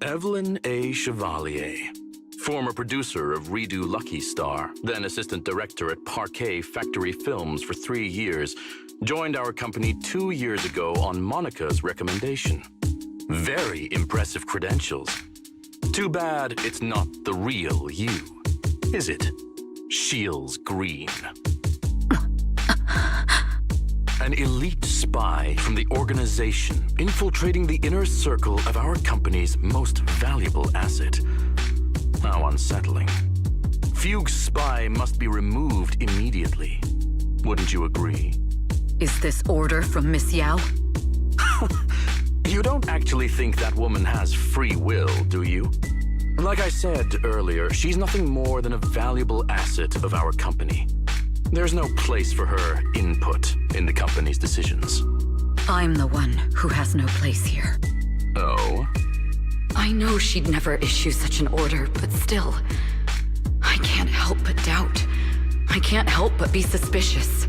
Speaker 9: Evelyn A. Chevalier, former producer of Redo Lucky Star, then assistant director at Parquet Factory Films for 3 years, joined our company 2 years ago on Monica's recommendation. Very impressive credentials. Too bad it's not the real you, is it? Shields Green. An elite spy from the organization infiltrating the inner circle of our company's most valuable asset. How unsettling. Fugue's spy must be removed immediately. Wouldn't you agree?
Speaker 7: Is this order from Miss Yao?
Speaker 9: You don't actually think that woman has free will, do you? Like I said earlier, she's nothing more than a valuable asset of our company. There's no place for her input in the company's decisions.
Speaker 7: I'm the one who has no place here.
Speaker 9: Oh?
Speaker 7: I know she'd never issue such an order, but still, I can't help but doubt. I can't help but be suspicious.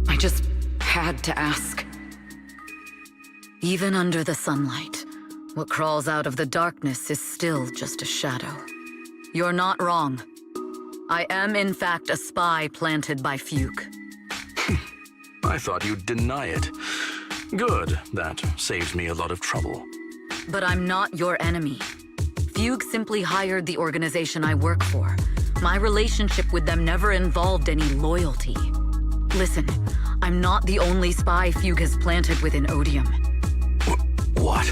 Speaker 7: I just had to ask. Even under the sunlight, what crawls out of the darkness is still just a shadow. You're not wrong. I am, in fact, a spy planted by Fugue.
Speaker 9: I thought you'd deny it. Good, that saves me a lot of trouble.
Speaker 7: But I'm not your enemy. Fugue simply hired the organization I work for. My relationship with them never involved any loyalty. Listen, I'm not the only spy Fugue has planted within Odium.
Speaker 9: What?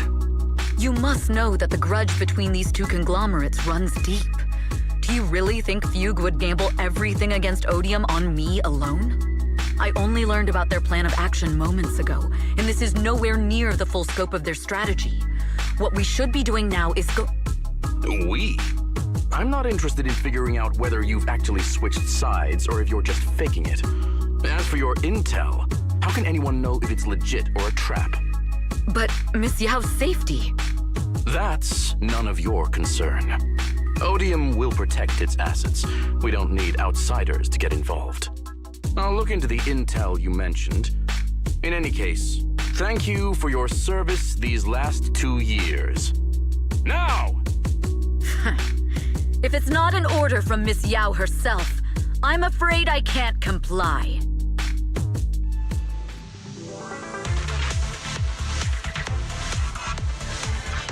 Speaker 7: You must know that the grudge between these two conglomerates runs deep. Do you really think Fugue would gamble everything against Odium on me alone? I only learned about their plan of action moments ago, and this is nowhere near the full scope of their strategy. What we should be doing now is
Speaker 9: We? I'm not interested in figuring out whether you've actually switched sides or if you're just faking it. As for your intel, how can anyone know if it's legit or a trap?
Speaker 7: But Miss Yao's safety.
Speaker 9: That's none of your concern. Odium will protect its assets. We don't need outsiders to get involved. I'll look into the intel you mentioned. In any case, thank you for your service these last 2 years. Now!
Speaker 7: If it's not an order from Miss Yao herself, I'm afraid I can't comply.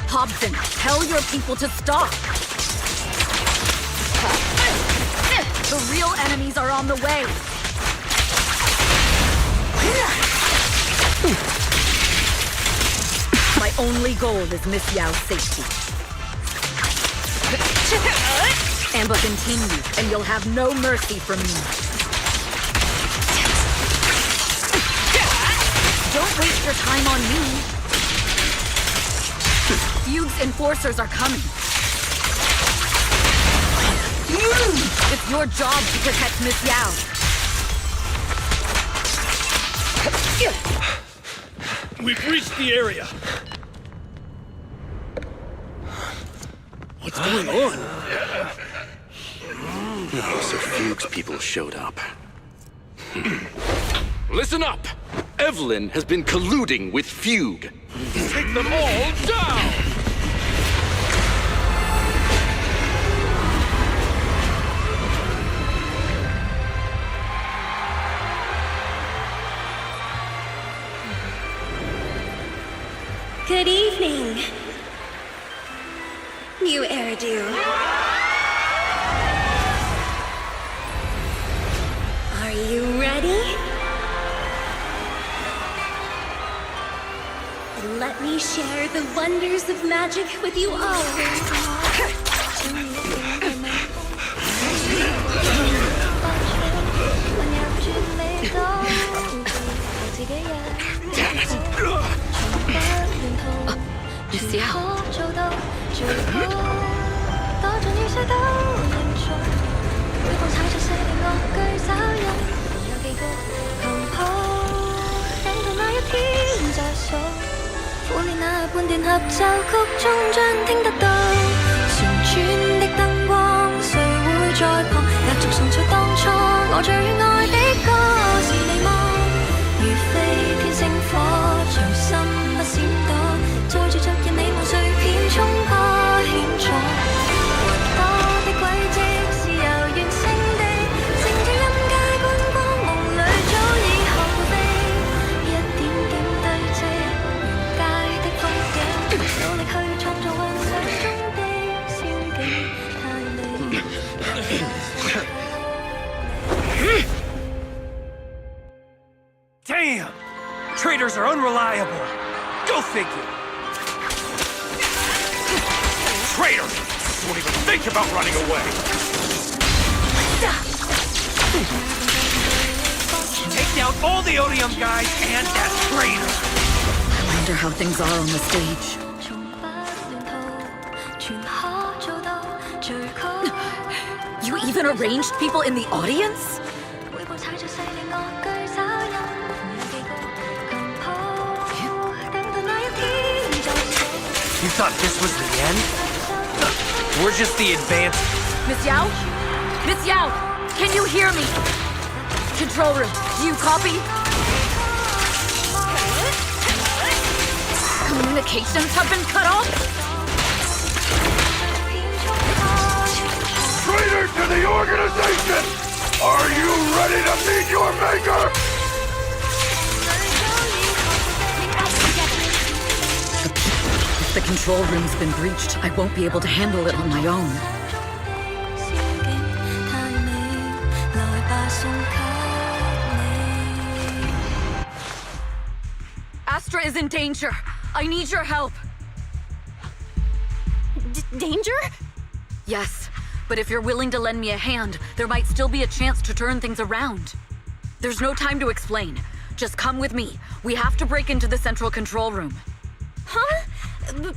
Speaker 7: Hobson, tell your people to stop! The real enemies are on the way! My only goal is Miss Yao's safety. Amber continue, and you'll have no mercy from me. Don't waste your time on me. Fugue's enforcers are coming. It's your job to protect Miss Yao.
Speaker 12: We've reached the area. What's going on?
Speaker 9: So Fugue's people showed up. Listen up! Evelyn has been colluding with Fugue.
Speaker 12: Take them all down!
Speaker 6: Good evening. New hairdo. Are you ready? Then let me share the wonders of magic with you all.
Speaker 7: Miss Yao.
Speaker 12: Damn! Traitors are unreliable. Go figure. Traitors! Won't even think about running away. Take down all the Odium guys and that traitor.
Speaker 7: I wonder how things are on the stage. You even arranged people in the audience?
Speaker 12: You thought this was the end? We're just the advanced...
Speaker 7: Miss Yao? Miss Yao, can you hear me? Control room, do you copy? Communications have been cut off?
Speaker 2: Traitor to the organization! Are you ready to meet your maker?
Speaker 7: control room's been breached. I won't be able to handle it on my own. Astra is in danger. I need your help.
Speaker 3: Danger?
Speaker 7: Yes, but if you're willing to lend me a hand, there might still be a chance to turn things around. There's no time to explain. Just come with me. We have to break into the central control room.
Speaker 3: Huh?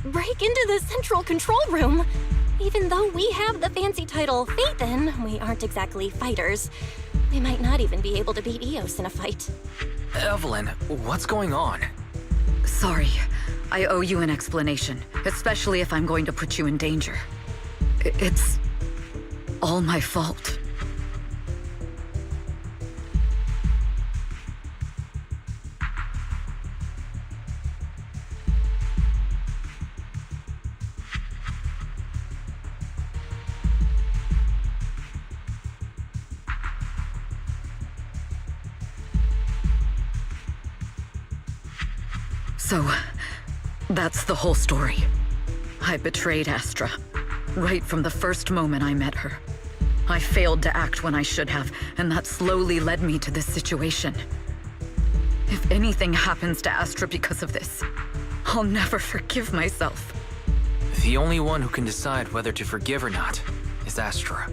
Speaker 3: Break into the central control room? Even though we have the fancy title Phaethon, we aren't exactly fighters. We might not even be able to beat Eos in a fight.
Speaker 5: Evelyn, what's going on?
Speaker 7: Sorry. I owe you an explanation, especially if I'm going to put you in danger. It's all my fault. So, that's the whole story. I betrayed Astra, right from the first moment I met her. I failed to act when I should have, and that slowly led me to this situation. If anything happens to Astra because of this, I'll never forgive myself.
Speaker 5: The only one who can decide whether to forgive or not is Astra.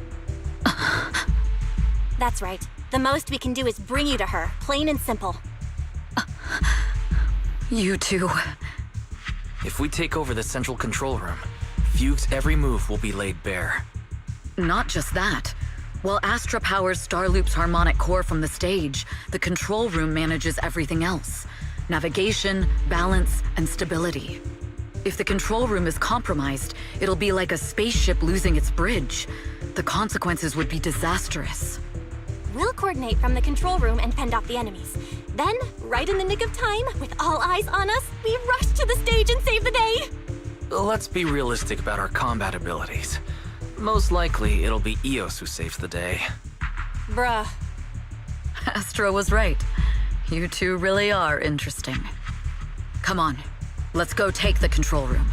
Speaker 3: That's right. The most we can do is bring you to her, plain and simple.
Speaker 7: You too.
Speaker 5: If we take over the central control room, Fugue's every move will be laid bare.
Speaker 7: Not just that. While Astra powers Starloop's harmonic core from the stage, the control room manages everything else. Navigation, balance, and stability. If the control room is compromised, it'll be like a spaceship losing its bridge. The consequences would be disastrous.
Speaker 3: We'll coordinate from the control room and fend off the enemies. Then, right in the nick of time, with all eyes on us, we rush to the stage and save the day!
Speaker 5: Let's be realistic about our combat abilities. Most likely, it'll be Eos who saves the day.
Speaker 3: Bruh.
Speaker 7: Astra was right. You two really are interesting. Come on, let's go take the control room.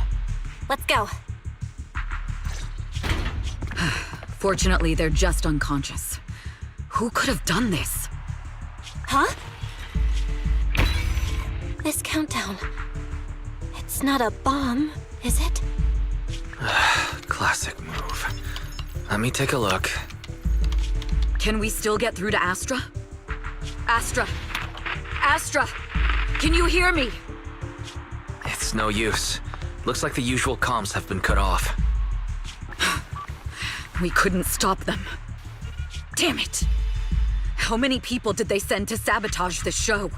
Speaker 3: Let's go.
Speaker 7: Fortunately, they're just unconscious. Who could have done this?
Speaker 3: Huh? This countdown. It's not a bomb, is it?
Speaker 5: Classic move. Let me take a look.
Speaker 7: Can we still get through to Astra? Astra! Astra! Can you hear me?
Speaker 5: It's no use. Looks like the usual comms have been cut off.
Speaker 7: We couldn't stop them. Damn it! How many people did they send to sabotage this show?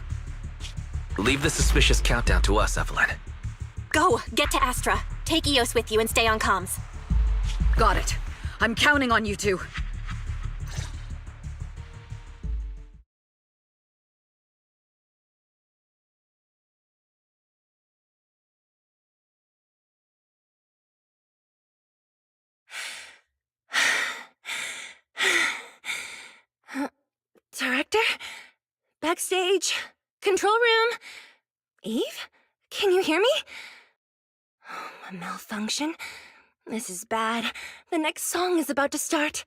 Speaker 5: Leave the suspicious countdown to us, Evelyn.
Speaker 3: Go! Get to Astra. Take Eos with you and stay on comms.
Speaker 7: Got it. I'm counting on you two.
Speaker 6: Director? Backstage? Control room? Eve? Can you hear me? A malfunction? This is bad. The next song is about to start.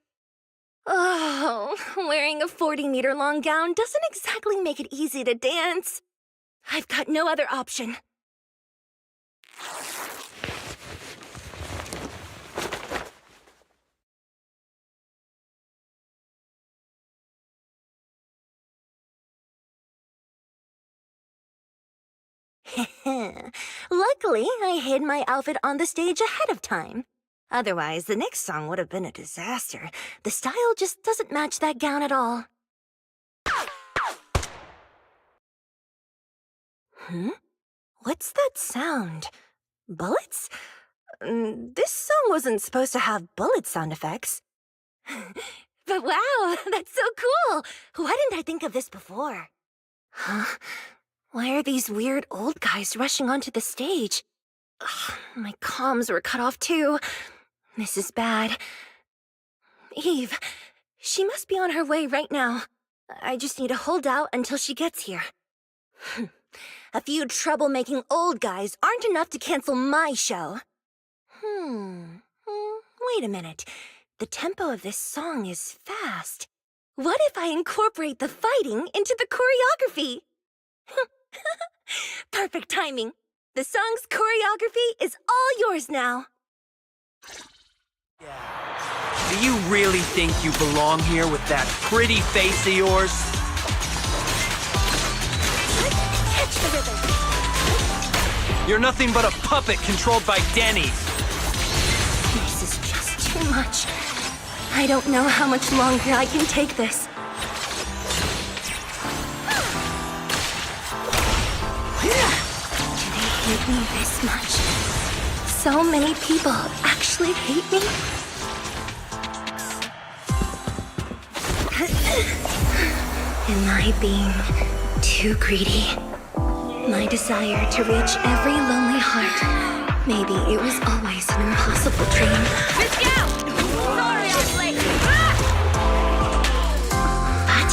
Speaker 6: Oh, wearing a 40-meter-long gown doesn't exactly make it easy to dance. I've got no other option. Luckily, I hid my outfit on the stage ahead of time. Otherwise, the next song would have been a disaster. The style just doesn't match that gown at all. What's that sound? Bullets? This song wasn't supposed to have bullet sound effects. But wow, that's so cool! Why didn't I think of this before? Huh? Why are these weird old guys rushing onto the stage? Ugh, my comms were cut off too. This is bad. Eve, she must be on her way right now. I just need to hold out until she gets here. A few troublemaking old guys aren't enough to cancel my show. Wait a minute. The tempo of this song is fast. What if I incorporate the fighting into the choreography? Perfect timing. The song's choreography is all yours now.
Speaker 12: Do you really think you belong here with that pretty face of yours?
Speaker 6: Catch the rhythm.
Speaker 12: You're nothing but a puppet controlled by Denny's.
Speaker 6: This is just too much. I don't know how much longer I can take this. Do they hate me this much? So many people actually hate me? Am I being too greedy? My desire to reach every lonely heart. Maybe it was always an impossible dream.
Speaker 3: Miss Yao! Sorry I'm late!
Speaker 6: But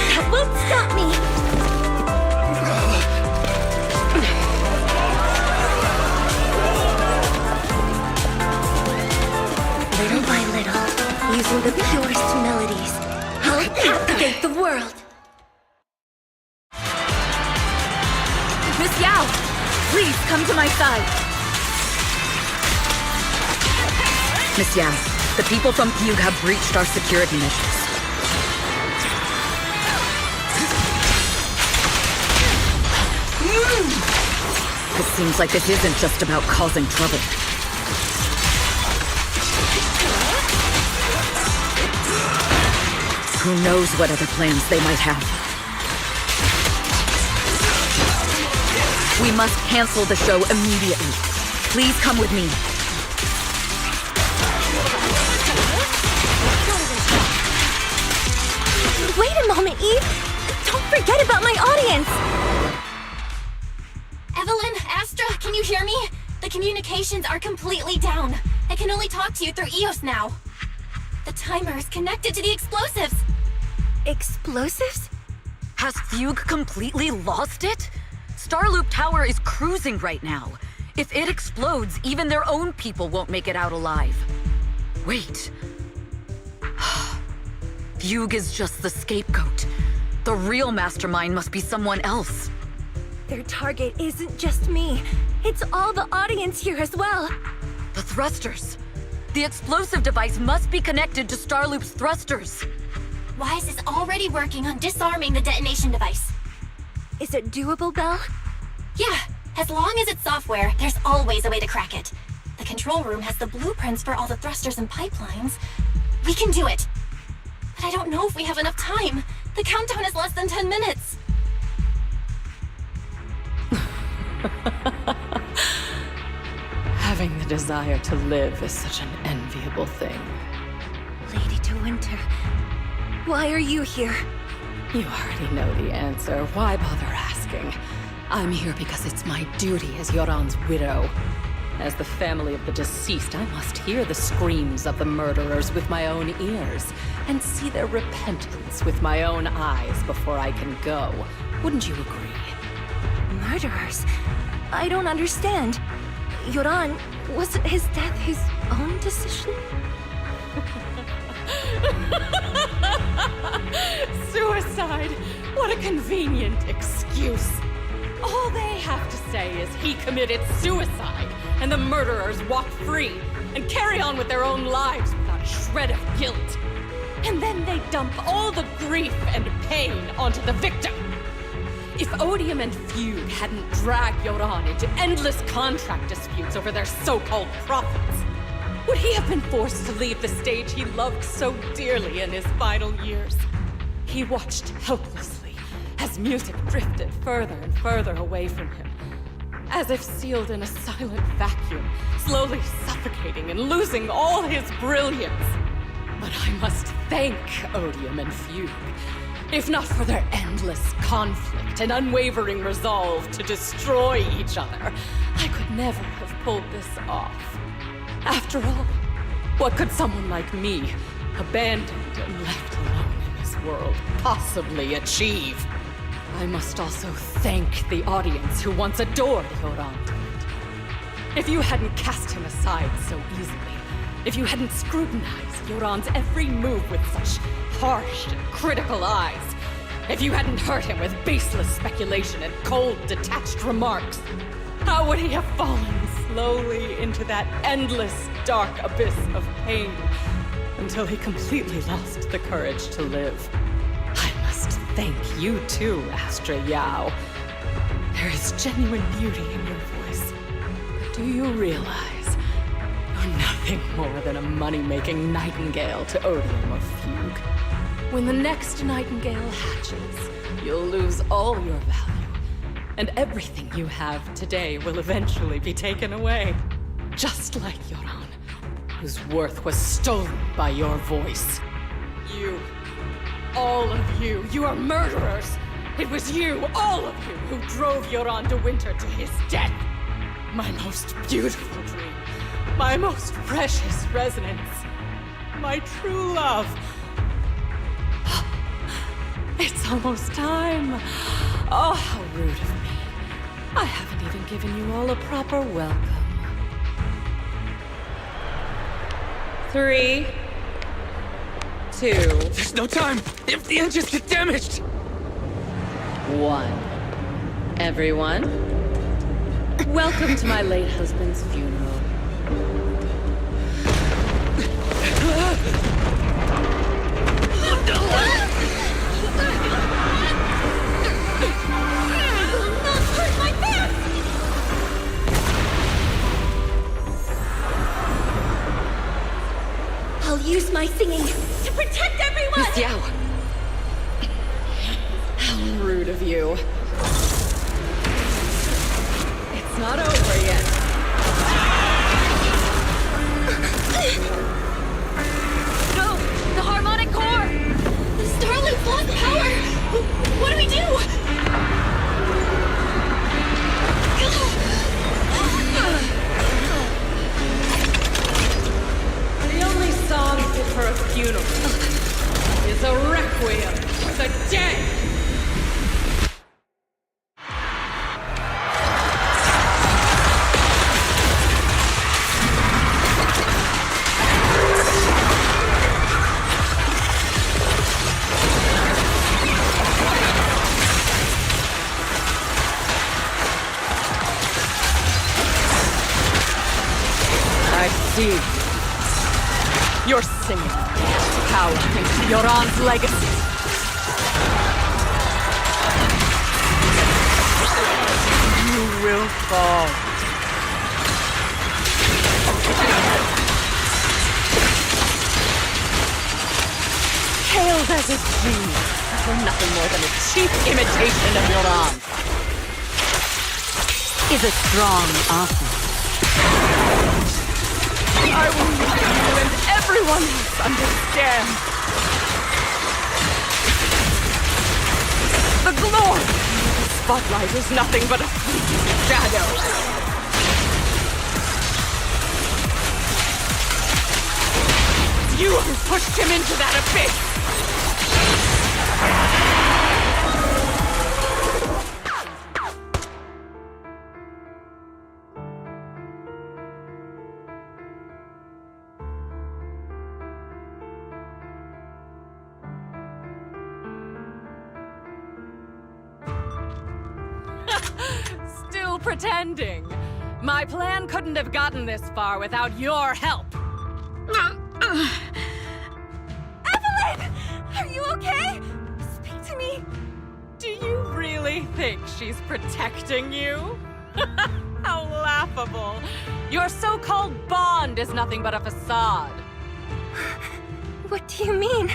Speaker 6: that won't stop me! Little by little, using the purest melodies, I'll captivate the world.
Speaker 7: Miss Yao, please come to my side. Miss Yao, the people from Fugue have breached our security measures. It seems like this isn't just about causing trouble. Who knows what other plans they might have. We must cancel the show immediately. Please come with me.
Speaker 6: Wait a moment, Eve! Don't forget about my audience!
Speaker 3: Evelyn, Astra, can you hear me? The communications are completely down. I can only talk to you through EOS now. The timer is connected to the explosives.
Speaker 6: Explosives?
Speaker 7: Has Fugue completely lost it? Starloop Tower is cruising right now. If it explodes, even their own people won't make it out alive. Wait. Fugue is just the scapegoat. The real mastermind must be someone else.
Speaker 6: Their target isn't just me. It's all the audience here as well.
Speaker 7: The thrusters. The explosive device must be connected to Starloop's thrusters.
Speaker 3: Wise is already working on disarming the detonation device.
Speaker 6: Is it doable, Belle?
Speaker 3: Yeah, as long as it's software, there's always a way to crack it. The control room has the blueprints for all the thrusters and pipelines. We can do it. But I don't know if we have enough time. The countdown is less than 10 minutes.
Speaker 11: Having the desire to live is such an enviable thing.
Speaker 6: Lady De Winter, why are you here?
Speaker 11: You already know the answer. Why bother asking? I'm here because it's my duty as Yoran's widow. As the family of the deceased, I must hear the screams of the murderers with my own ears and see their repentance with my own eyes before I can go. Wouldn't you agree?
Speaker 6: Murderers? I don't understand. Yoran, wasn't his death his own decision?
Speaker 11: Suicide! What a convenient excuse. All they have to say is he committed suicide, and the murderers walk free and carry on with their own lives without a shred of guilt. And then they dump all the grief and pain onto the victim. If Odium and Fugue hadn't dragged Yoran into endless contract disputes over their so-called profits, would he have been forced to leave the stage he loved so dearly in his final years? He watched helplessly as music drifted further and further away from him, as if sealed in a silent vacuum, slowly suffocating and losing all his brilliance. But I must thank Odium and Fugue. If not for their endless conflict and unwavering resolve to destroy each other, I could never have pulled this off. After all, what could someone like me, abandoned and left alone in this world, possibly achieve? I must also thank the audience who once adored Yoran. If you hadn't cast him aside so easily, if you hadn't scrutinized Yoran's every move with such harsh and critical eyes, if you hadn't hurt him with baseless speculation and cold, detached remarks, how would he have fallen slowly into that endless, dark abyss of pain until he completely lost the courage to live? I must thank you too, Astra Yao. There is genuine beauty in your voice. But do you realize you're nothing more than a money-making nightingale to Odium or Fugue? When the next nightingale hatches, you'll lose all your value, and everything you have today will eventually be taken away. Just like Yoran, whose worth was stolen by your voice. You, all of you, you are murderers! It was you, all of you, who drove Yoran de Winter to his death! My most beautiful dream, my most precious resonance, my true love. It's almost time. Oh, how rude of me. I haven't even given you all a proper welcome. 3, 2,
Speaker 12: There's no time! If the engines get damaged!
Speaker 11: 1. Everyone, welcome to my late husband's funeral.
Speaker 6: I'll use my singing to protect everyone!
Speaker 11: Miss Yao! How rude of you. It's not over yet.
Speaker 3: No! The harmonic core! The Starlink's lost power! What do we do?
Speaker 11: The only song fit for a funeral is a requiem for the dead! I see. You're singing power into Yoran's legacy. You will fall. Hailed as a genius, for nothing more than a cheap imitation of Yoran. Is a strong offer. I will make you and everyone else understand. The glory of the spotlight is nothing but a fleeting shadow. It's you who pushed him into that abyss. Still pretending. My plan couldn't have gotten this far without your help.
Speaker 6: Evelyn! Are you okay? Speak to me.
Speaker 11: Do you really think she's protecting you? How laughable. Your so-called bond is nothing but a facade.
Speaker 6: What do you mean?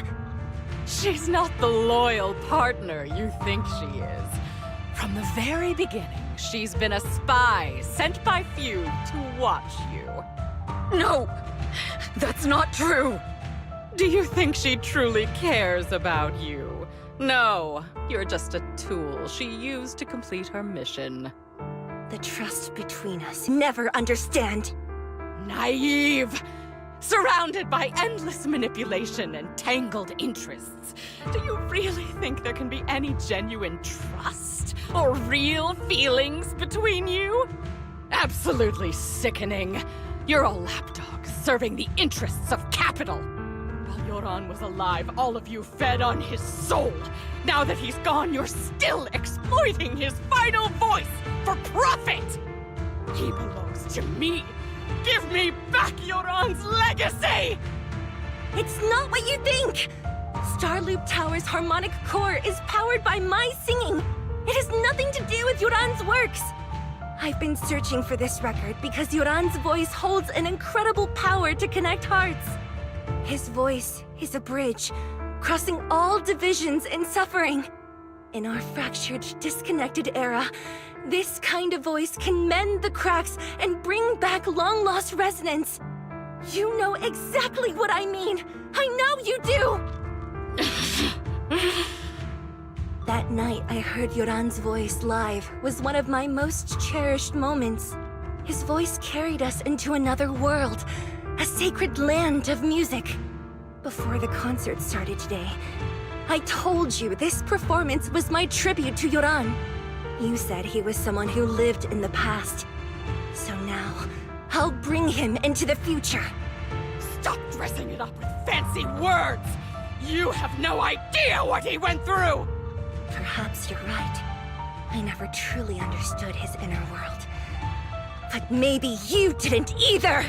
Speaker 11: She's not the loyal partner you think she is. From the very beginning, she's been a spy sent by Fugue to watch you. No! That's not true! Do you think she truly cares about you? No, you're just a tool she used to complete her mission.
Speaker 6: The trust between us. Never understand.
Speaker 11: Naive! surrounded by endless manipulation and tangled interests. Do you really think there can be any genuine trust or real feelings between you? Absolutely sickening. You're a lapdog serving the interests of capital. While Yoran was alive, all of you fed on his soul. Now that he's gone, you're still exploiting his final voice for profit. He belongs to me. Give me back Yoran's legacy!
Speaker 6: It's not what you think! Starloop Tower's harmonic core is powered by my singing. It has nothing to do with Yoran's works. I've been searching for this record because Yoran's voice holds an incredible power to connect hearts. His voice is a bridge, crossing all divisions and suffering. In our fractured, disconnected era, this kind of voice can mend the cracks and bring back long-lost resonance. You know exactly what I mean. I know you do! That night I heard Yoran's voice live was one of my most cherished moments. His voice carried us into another world, a sacred land of music. Before the concert started today, I told you this performance was my tribute to Yoran. You said he was someone who lived in the past. So now, I'll bring him into the future.
Speaker 11: Stop dressing it up with fancy words! You have no idea what he went through!
Speaker 6: Perhaps you're right. I never truly understood his inner world. But maybe you didn't either!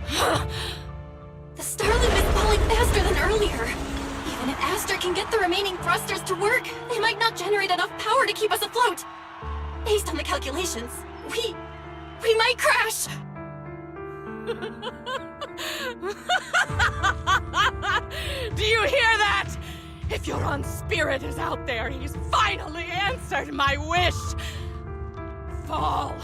Speaker 3: The Starloop is falling faster than earlier. Even if Aster can get the remaining thrusters to work, they might not generate enough power to keep us afloat. Based on the calculations, we might crash.
Speaker 11: Do you hear that? If Yoran's spirit is out there, he's finally answered my wish. Fall!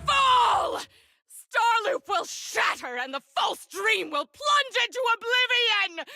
Speaker 11: Fall! Starloop will shatter and the false dream will plunge into oblivion!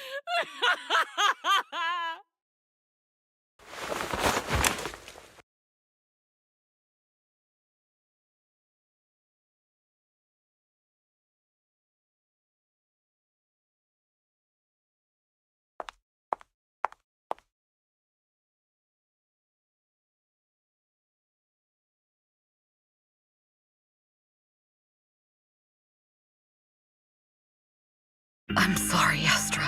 Speaker 7: I'm sorry, Astra.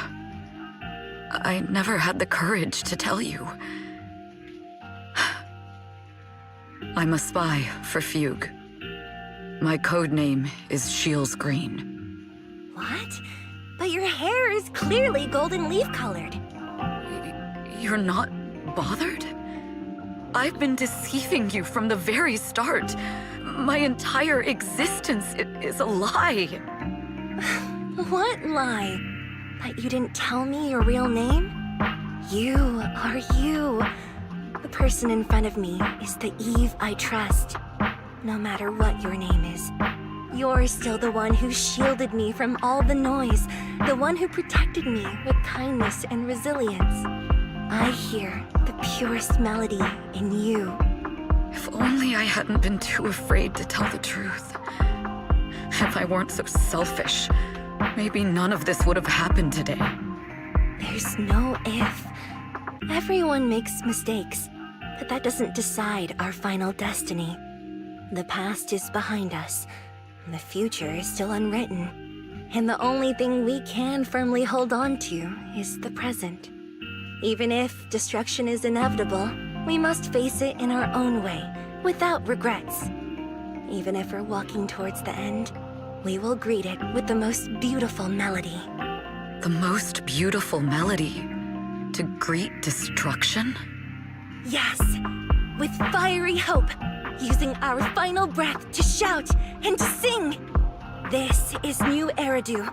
Speaker 7: I never had the courage to tell you. I'm a spy for Fugue. My code name is Shields Green.
Speaker 6: What? But your hair is clearly golden leaf-colored.
Speaker 7: You're not bothered? I've been deceiving you from the very start. My entire existence is a lie.
Speaker 6: What lie? That you didn't tell me your real name? You are you. The person in front of me is the Eve I trust. No matter what your name is, you're still the one who shielded me from all the noise, the one who protected me with kindness and resilience. I hear the purest melody in you.
Speaker 7: If only I hadn't been too afraid to tell the truth. If I weren't so selfish, maybe none of this would have happened today.
Speaker 6: There's no if. Everyone makes mistakes, but that doesn't decide our final destiny. The past is behind us. The future is still unwritten. And the only thing we can firmly hold on to is the present. Even if destruction is inevitable, we must face it in our own way, without regrets. Even if we're walking towards the end, we will greet it with the most beautiful melody.
Speaker 7: The most beautiful melody? To greet destruction?
Speaker 6: Yes, with fiery hope, using our final breath to shout and to sing. This is New Eridu,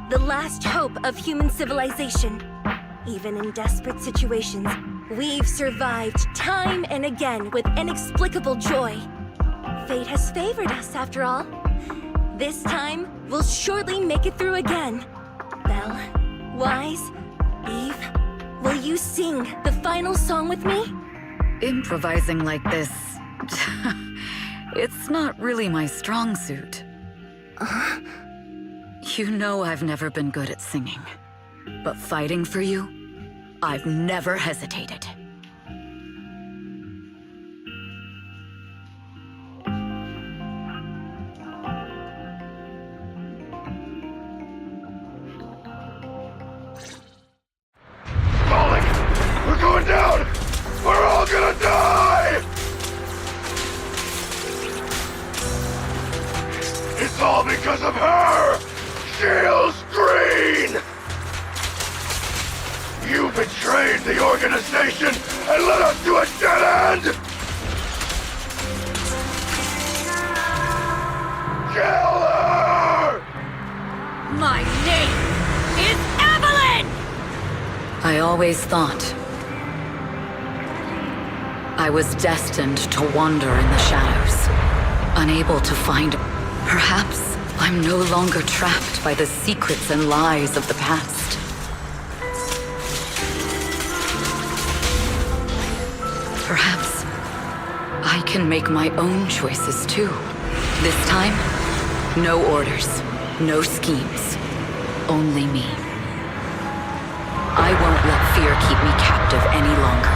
Speaker 6: the last hope of human civilization. Even in desperate situations, we've survived time and again with inexplicable joy. Fate has favored us, after all. This time, we'll surely make it through again. Belle, Wise, Eve, will you sing the final song with me?
Speaker 7: Improvising like this... it's not really my strong suit. You know I've never been good at singing. But fighting for you, I've never hesitated.
Speaker 10: Falling! We're going down! We're all gonna die! It's all because of her! Shields Green! You betrayed the organization and led us to a dead end! Kill her!
Speaker 7: My name is Evelyn! I always thought I was destined to wander in the shadows, unable to find. Perhaps I'm no longer trapped by the secrets and lies of the past. Perhaps I can make my own choices too. This time, no orders, no schemes, only me. I won't let fear keep me captive any longer.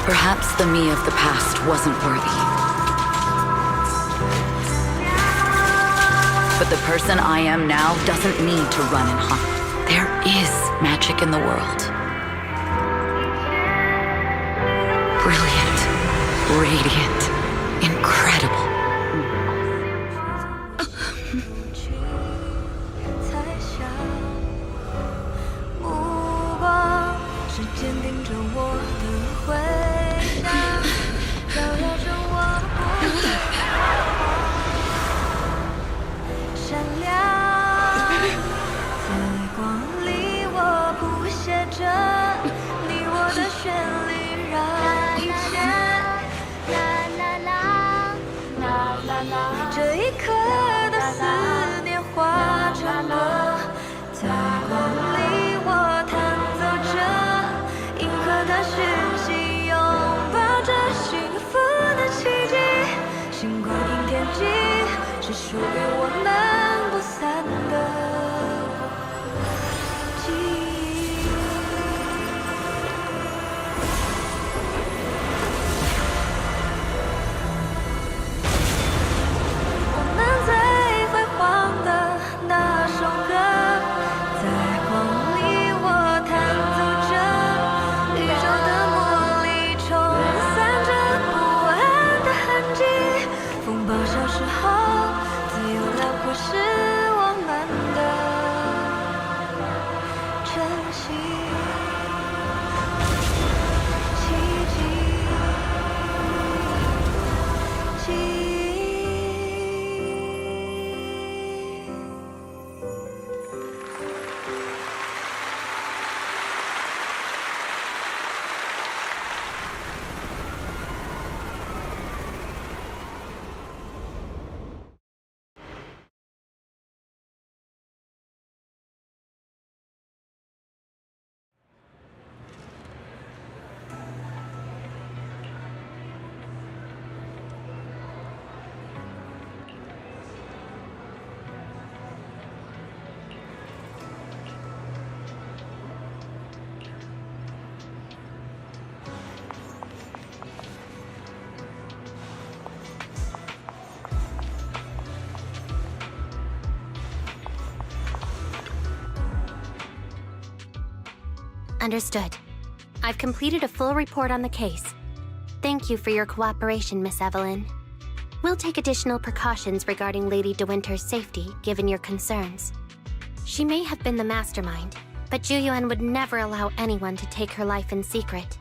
Speaker 7: Perhaps the me of the past wasn't worthy. But the person I am now doesn't need to run and hide. There is magic in the world. Brilliant, radiant, incredible.
Speaker 3: Understood. I've completed a full report on the case. Thank you for your cooperation, Miss Evelyn. We'll take additional precautions regarding Lady De Winter's safety, given your concerns. She may have been the mastermind, but Juyuan would never allow anyone to take her life in secret.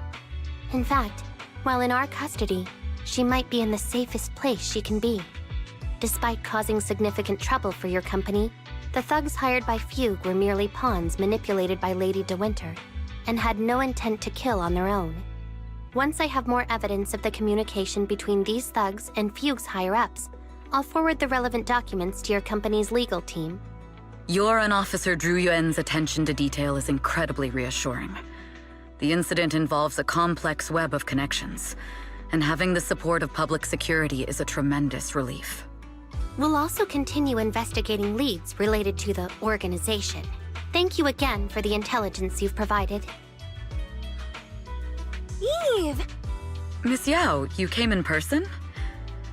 Speaker 3: In fact, while in our custody, she might be in the safest place she can be. Despite causing significant trouble for your company, the thugs hired by Fugue were merely pawns manipulated by Lady De Winter, and had no intent to kill on their own. Once I have more evidence of the communication between these thugs and Fugue's higher-ups, I'll forward the relevant documents to your company's legal team.
Speaker 7: Your and Officer Zhu Yuan's attention to detail is incredibly reassuring. The incident involves a complex web of connections, and having the support of public security is a tremendous relief.
Speaker 3: We'll also continue investigating leads related to the organization. Thank you again for the intelligence you've provided.
Speaker 6: Eve!
Speaker 7: Miss Yao, you came in person?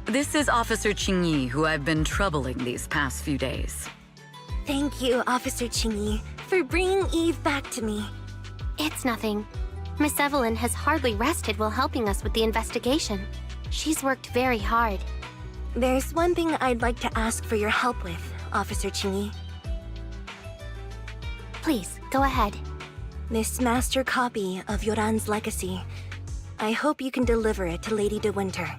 Speaker 7: This is Officer Qingyi, who I've been troubling these past few days.
Speaker 6: Thank you, Officer Qingyi, for bringing Eve back to me.
Speaker 3: It's nothing. Miss Evelyn has hardly rested while helping us with the investigation. She's worked very hard.
Speaker 6: There's one thing I'd like to ask for your help with, Officer Qingyi.
Speaker 3: Please, go ahead.
Speaker 6: This master copy of Yoran's legacy. I hope you can deliver it to Lady De Winter.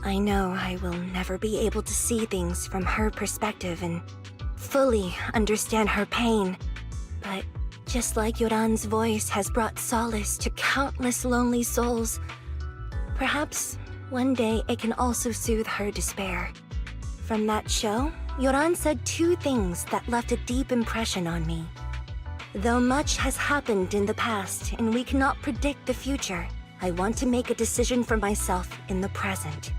Speaker 6: I know I will never be able to see things from her perspective and fully understand her pain. But just like Yoran's voice has brought solace to countless lonely souls, perhaps one day it can also soothe her despair. From that show, Yoran said two things that left a deep impression on me. Though much has happened in the past and we cannot predict the future, I want to make a decision for myself in the present.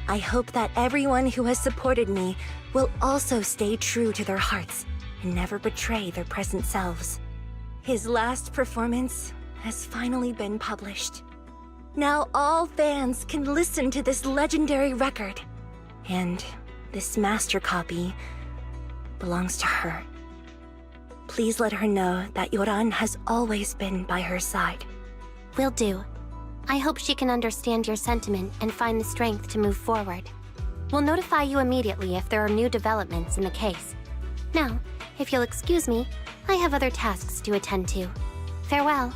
Speaker 6: I hope that everyone who has supported me will also stay true to their hearts and never betray their present selves. His last performance has finally been published. Now all fans can listen to this legendary record. And this master copy belongs to her. Please let her know that Yoran has always been by her side.
Speaker 3: Will do. I hope she can understand your sentiment and find the strength to move forward. We'll notify you immediately if there are new developments in the case. Now, if you'll excuse me, I have other tasks to attend to. Farewell.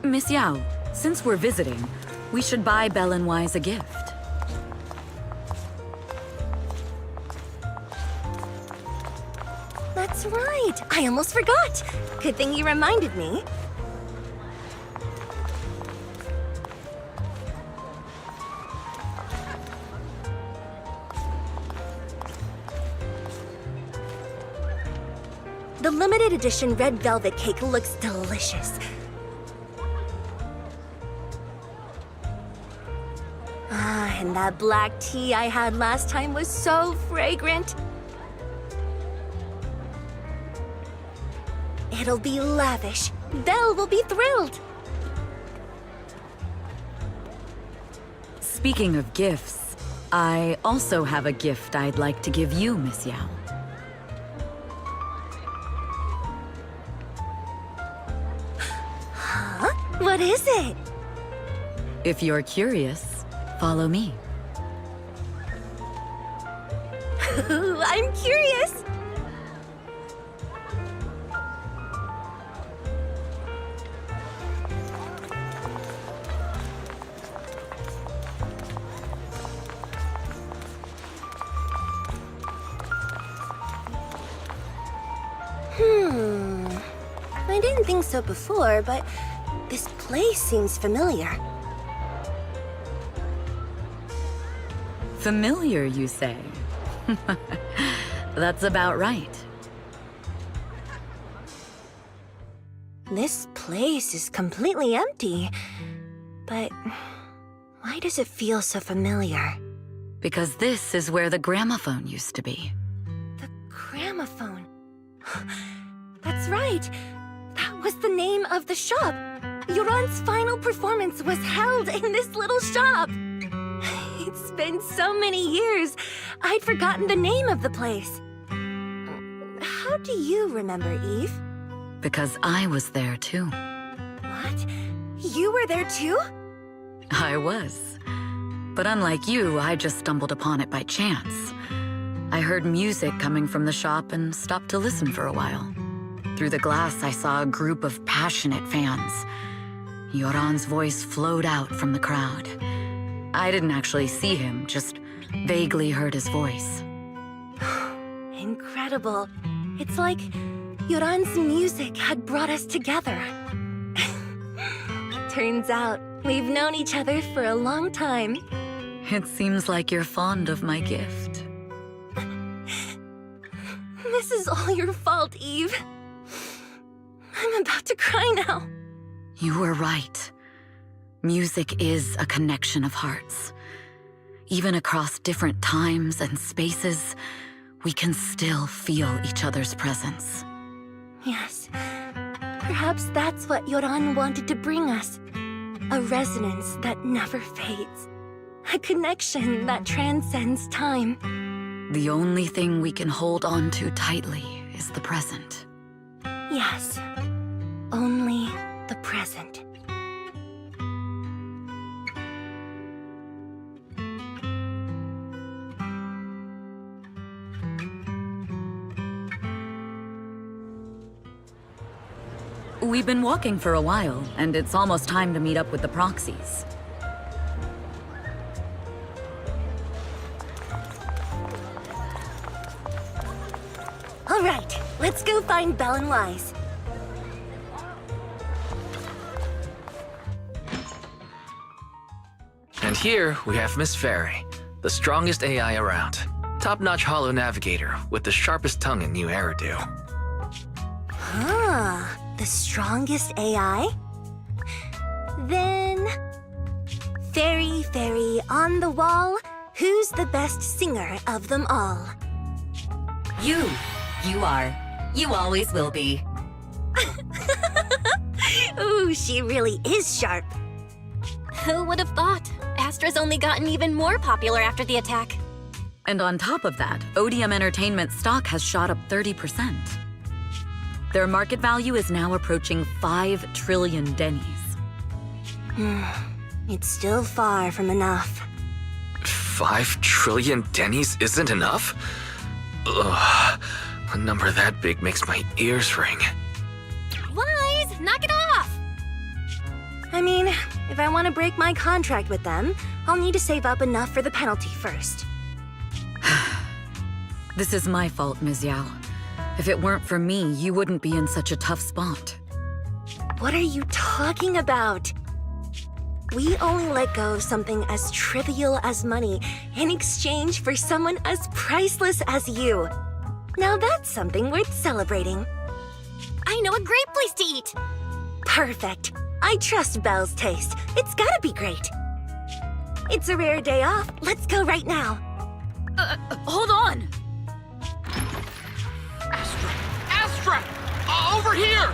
Speaker 7: Miss Yao, since we're visiting, we should buy Belle and Wise a gift.
Speaker 6: That's right! I almost forgot! Good thing you reminded me. The limited edition red velvet cake looks delicious. And that black tea I had last time was so fragrant. It'll be lavish. Belle will be thrilled.
Speaker 7: Speaking of gifts, I also have a gift I'd like to give you, Miss Yao.
Speaker 6: Huh? What is it?
Speaker 7: If you're curious, follow me.
Speaker 6: I'm curious. I didn't think so before, but this place seems familiar.
Speaker 7: Familiar, you say? That's about right.
Speaker 6: This place is completely empty. But why does it feel so familiar?
Speaker 7: Because this is where the gramophone used to be.
Speaker 6: The gramophone. That's right. That was the name of the shop. Yoran's final performance was held in this little shop. It's been so many years, I'd forgotten the name of the place. How do you remember, Eve?
Speaker 7: Because I was there too.
Speaker 6: What? You were there too?
Speaker 7: I was. But unlike you, I just stumbled upon it by chance. I heard music coming from the shop and stopped to listen for a while. Through the glass, I saw a group of passionate fans. Yoran's voice flowed out from the crowd. I didn't actually see him, just vaguely heard his voice.
Speaker 6: Incredible. It's like Yoran's music had brought us together. Turns out, we've known each other for a long time.
Speaker 7: It seems like you're fond of my gift.
Speaker 6: This is all your fault, Eve. I'm about to cry now.
Speaker 7: You were right. Music is a connection of hearts. Even across different times and spaces, we can still feel each other's presence.
Speaker 6: Yes. Perhaps that's what Yoran wanted to bring us. A resonance that never fades. A connection that transcends time.
Speaker 7: The only thing we can hold on to tightly is the present.
Speaker 6: Yes. Only the present.
Speaker 7: We've been walking for a while, and it's almost time to meet up with the proxies.
Speaker 6: All right, let's go find Belle and Wise.
Speaker 5: And here we have Miss Fairy, the strongest AI around. Top-notch holo navigator with the sharpest tongue and new hairdo.
Speaker 6: The strongest AI? Then... Fairy, on the wall, who's the best singer of them all?
Speaker 4: You. You are. You always will be.
Speaker 6: Ooh, she really is sharp.
Speaker 3: Who would have thought? Astra's only gotten even more popular after the attack.
Speaker 7: And on top of that, Odium Entertainment stock has shot up 30%. Their market value is now approaching 5 trillion dennies.
Speaker 6: It's still far from enough.
Speaker 5: 5 trillion dennies isn't enough? Ugh, a number that big makes my ears ring.
Speaker 3: Wise, knock it off!
Speaker 6: I mean, if I want to break my contract with them, I'll need to save up enough for the penalty first.
Speaker 7: This is my fault, Ms. Yao. If it weren't for me, you wouldn't be in such a tough spot.
Speaker 6: What are you talking about? We only let go of something as trivial as money in exchange for someone as priceless as you. Now that's something worth celebrating.
Speaker 3: I know a great place to eat!
Speaker 6: Perfect. I trust Belle's taste. It's gotta be great. It's a rare day off. Let's go right now.
Speaker 3: Hold on!
Speaker 10: Astra! Over here!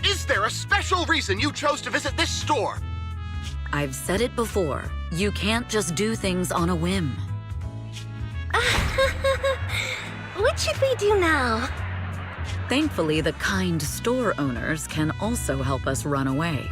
Speaker 10: Is there a special reason you chose to visit this store?
Speaker 7: I've said it before. You can't just do things on a whim.
Speaker 6: What should we do now?
Speaker 7: Thankfully, the kind store owners can also help us run away.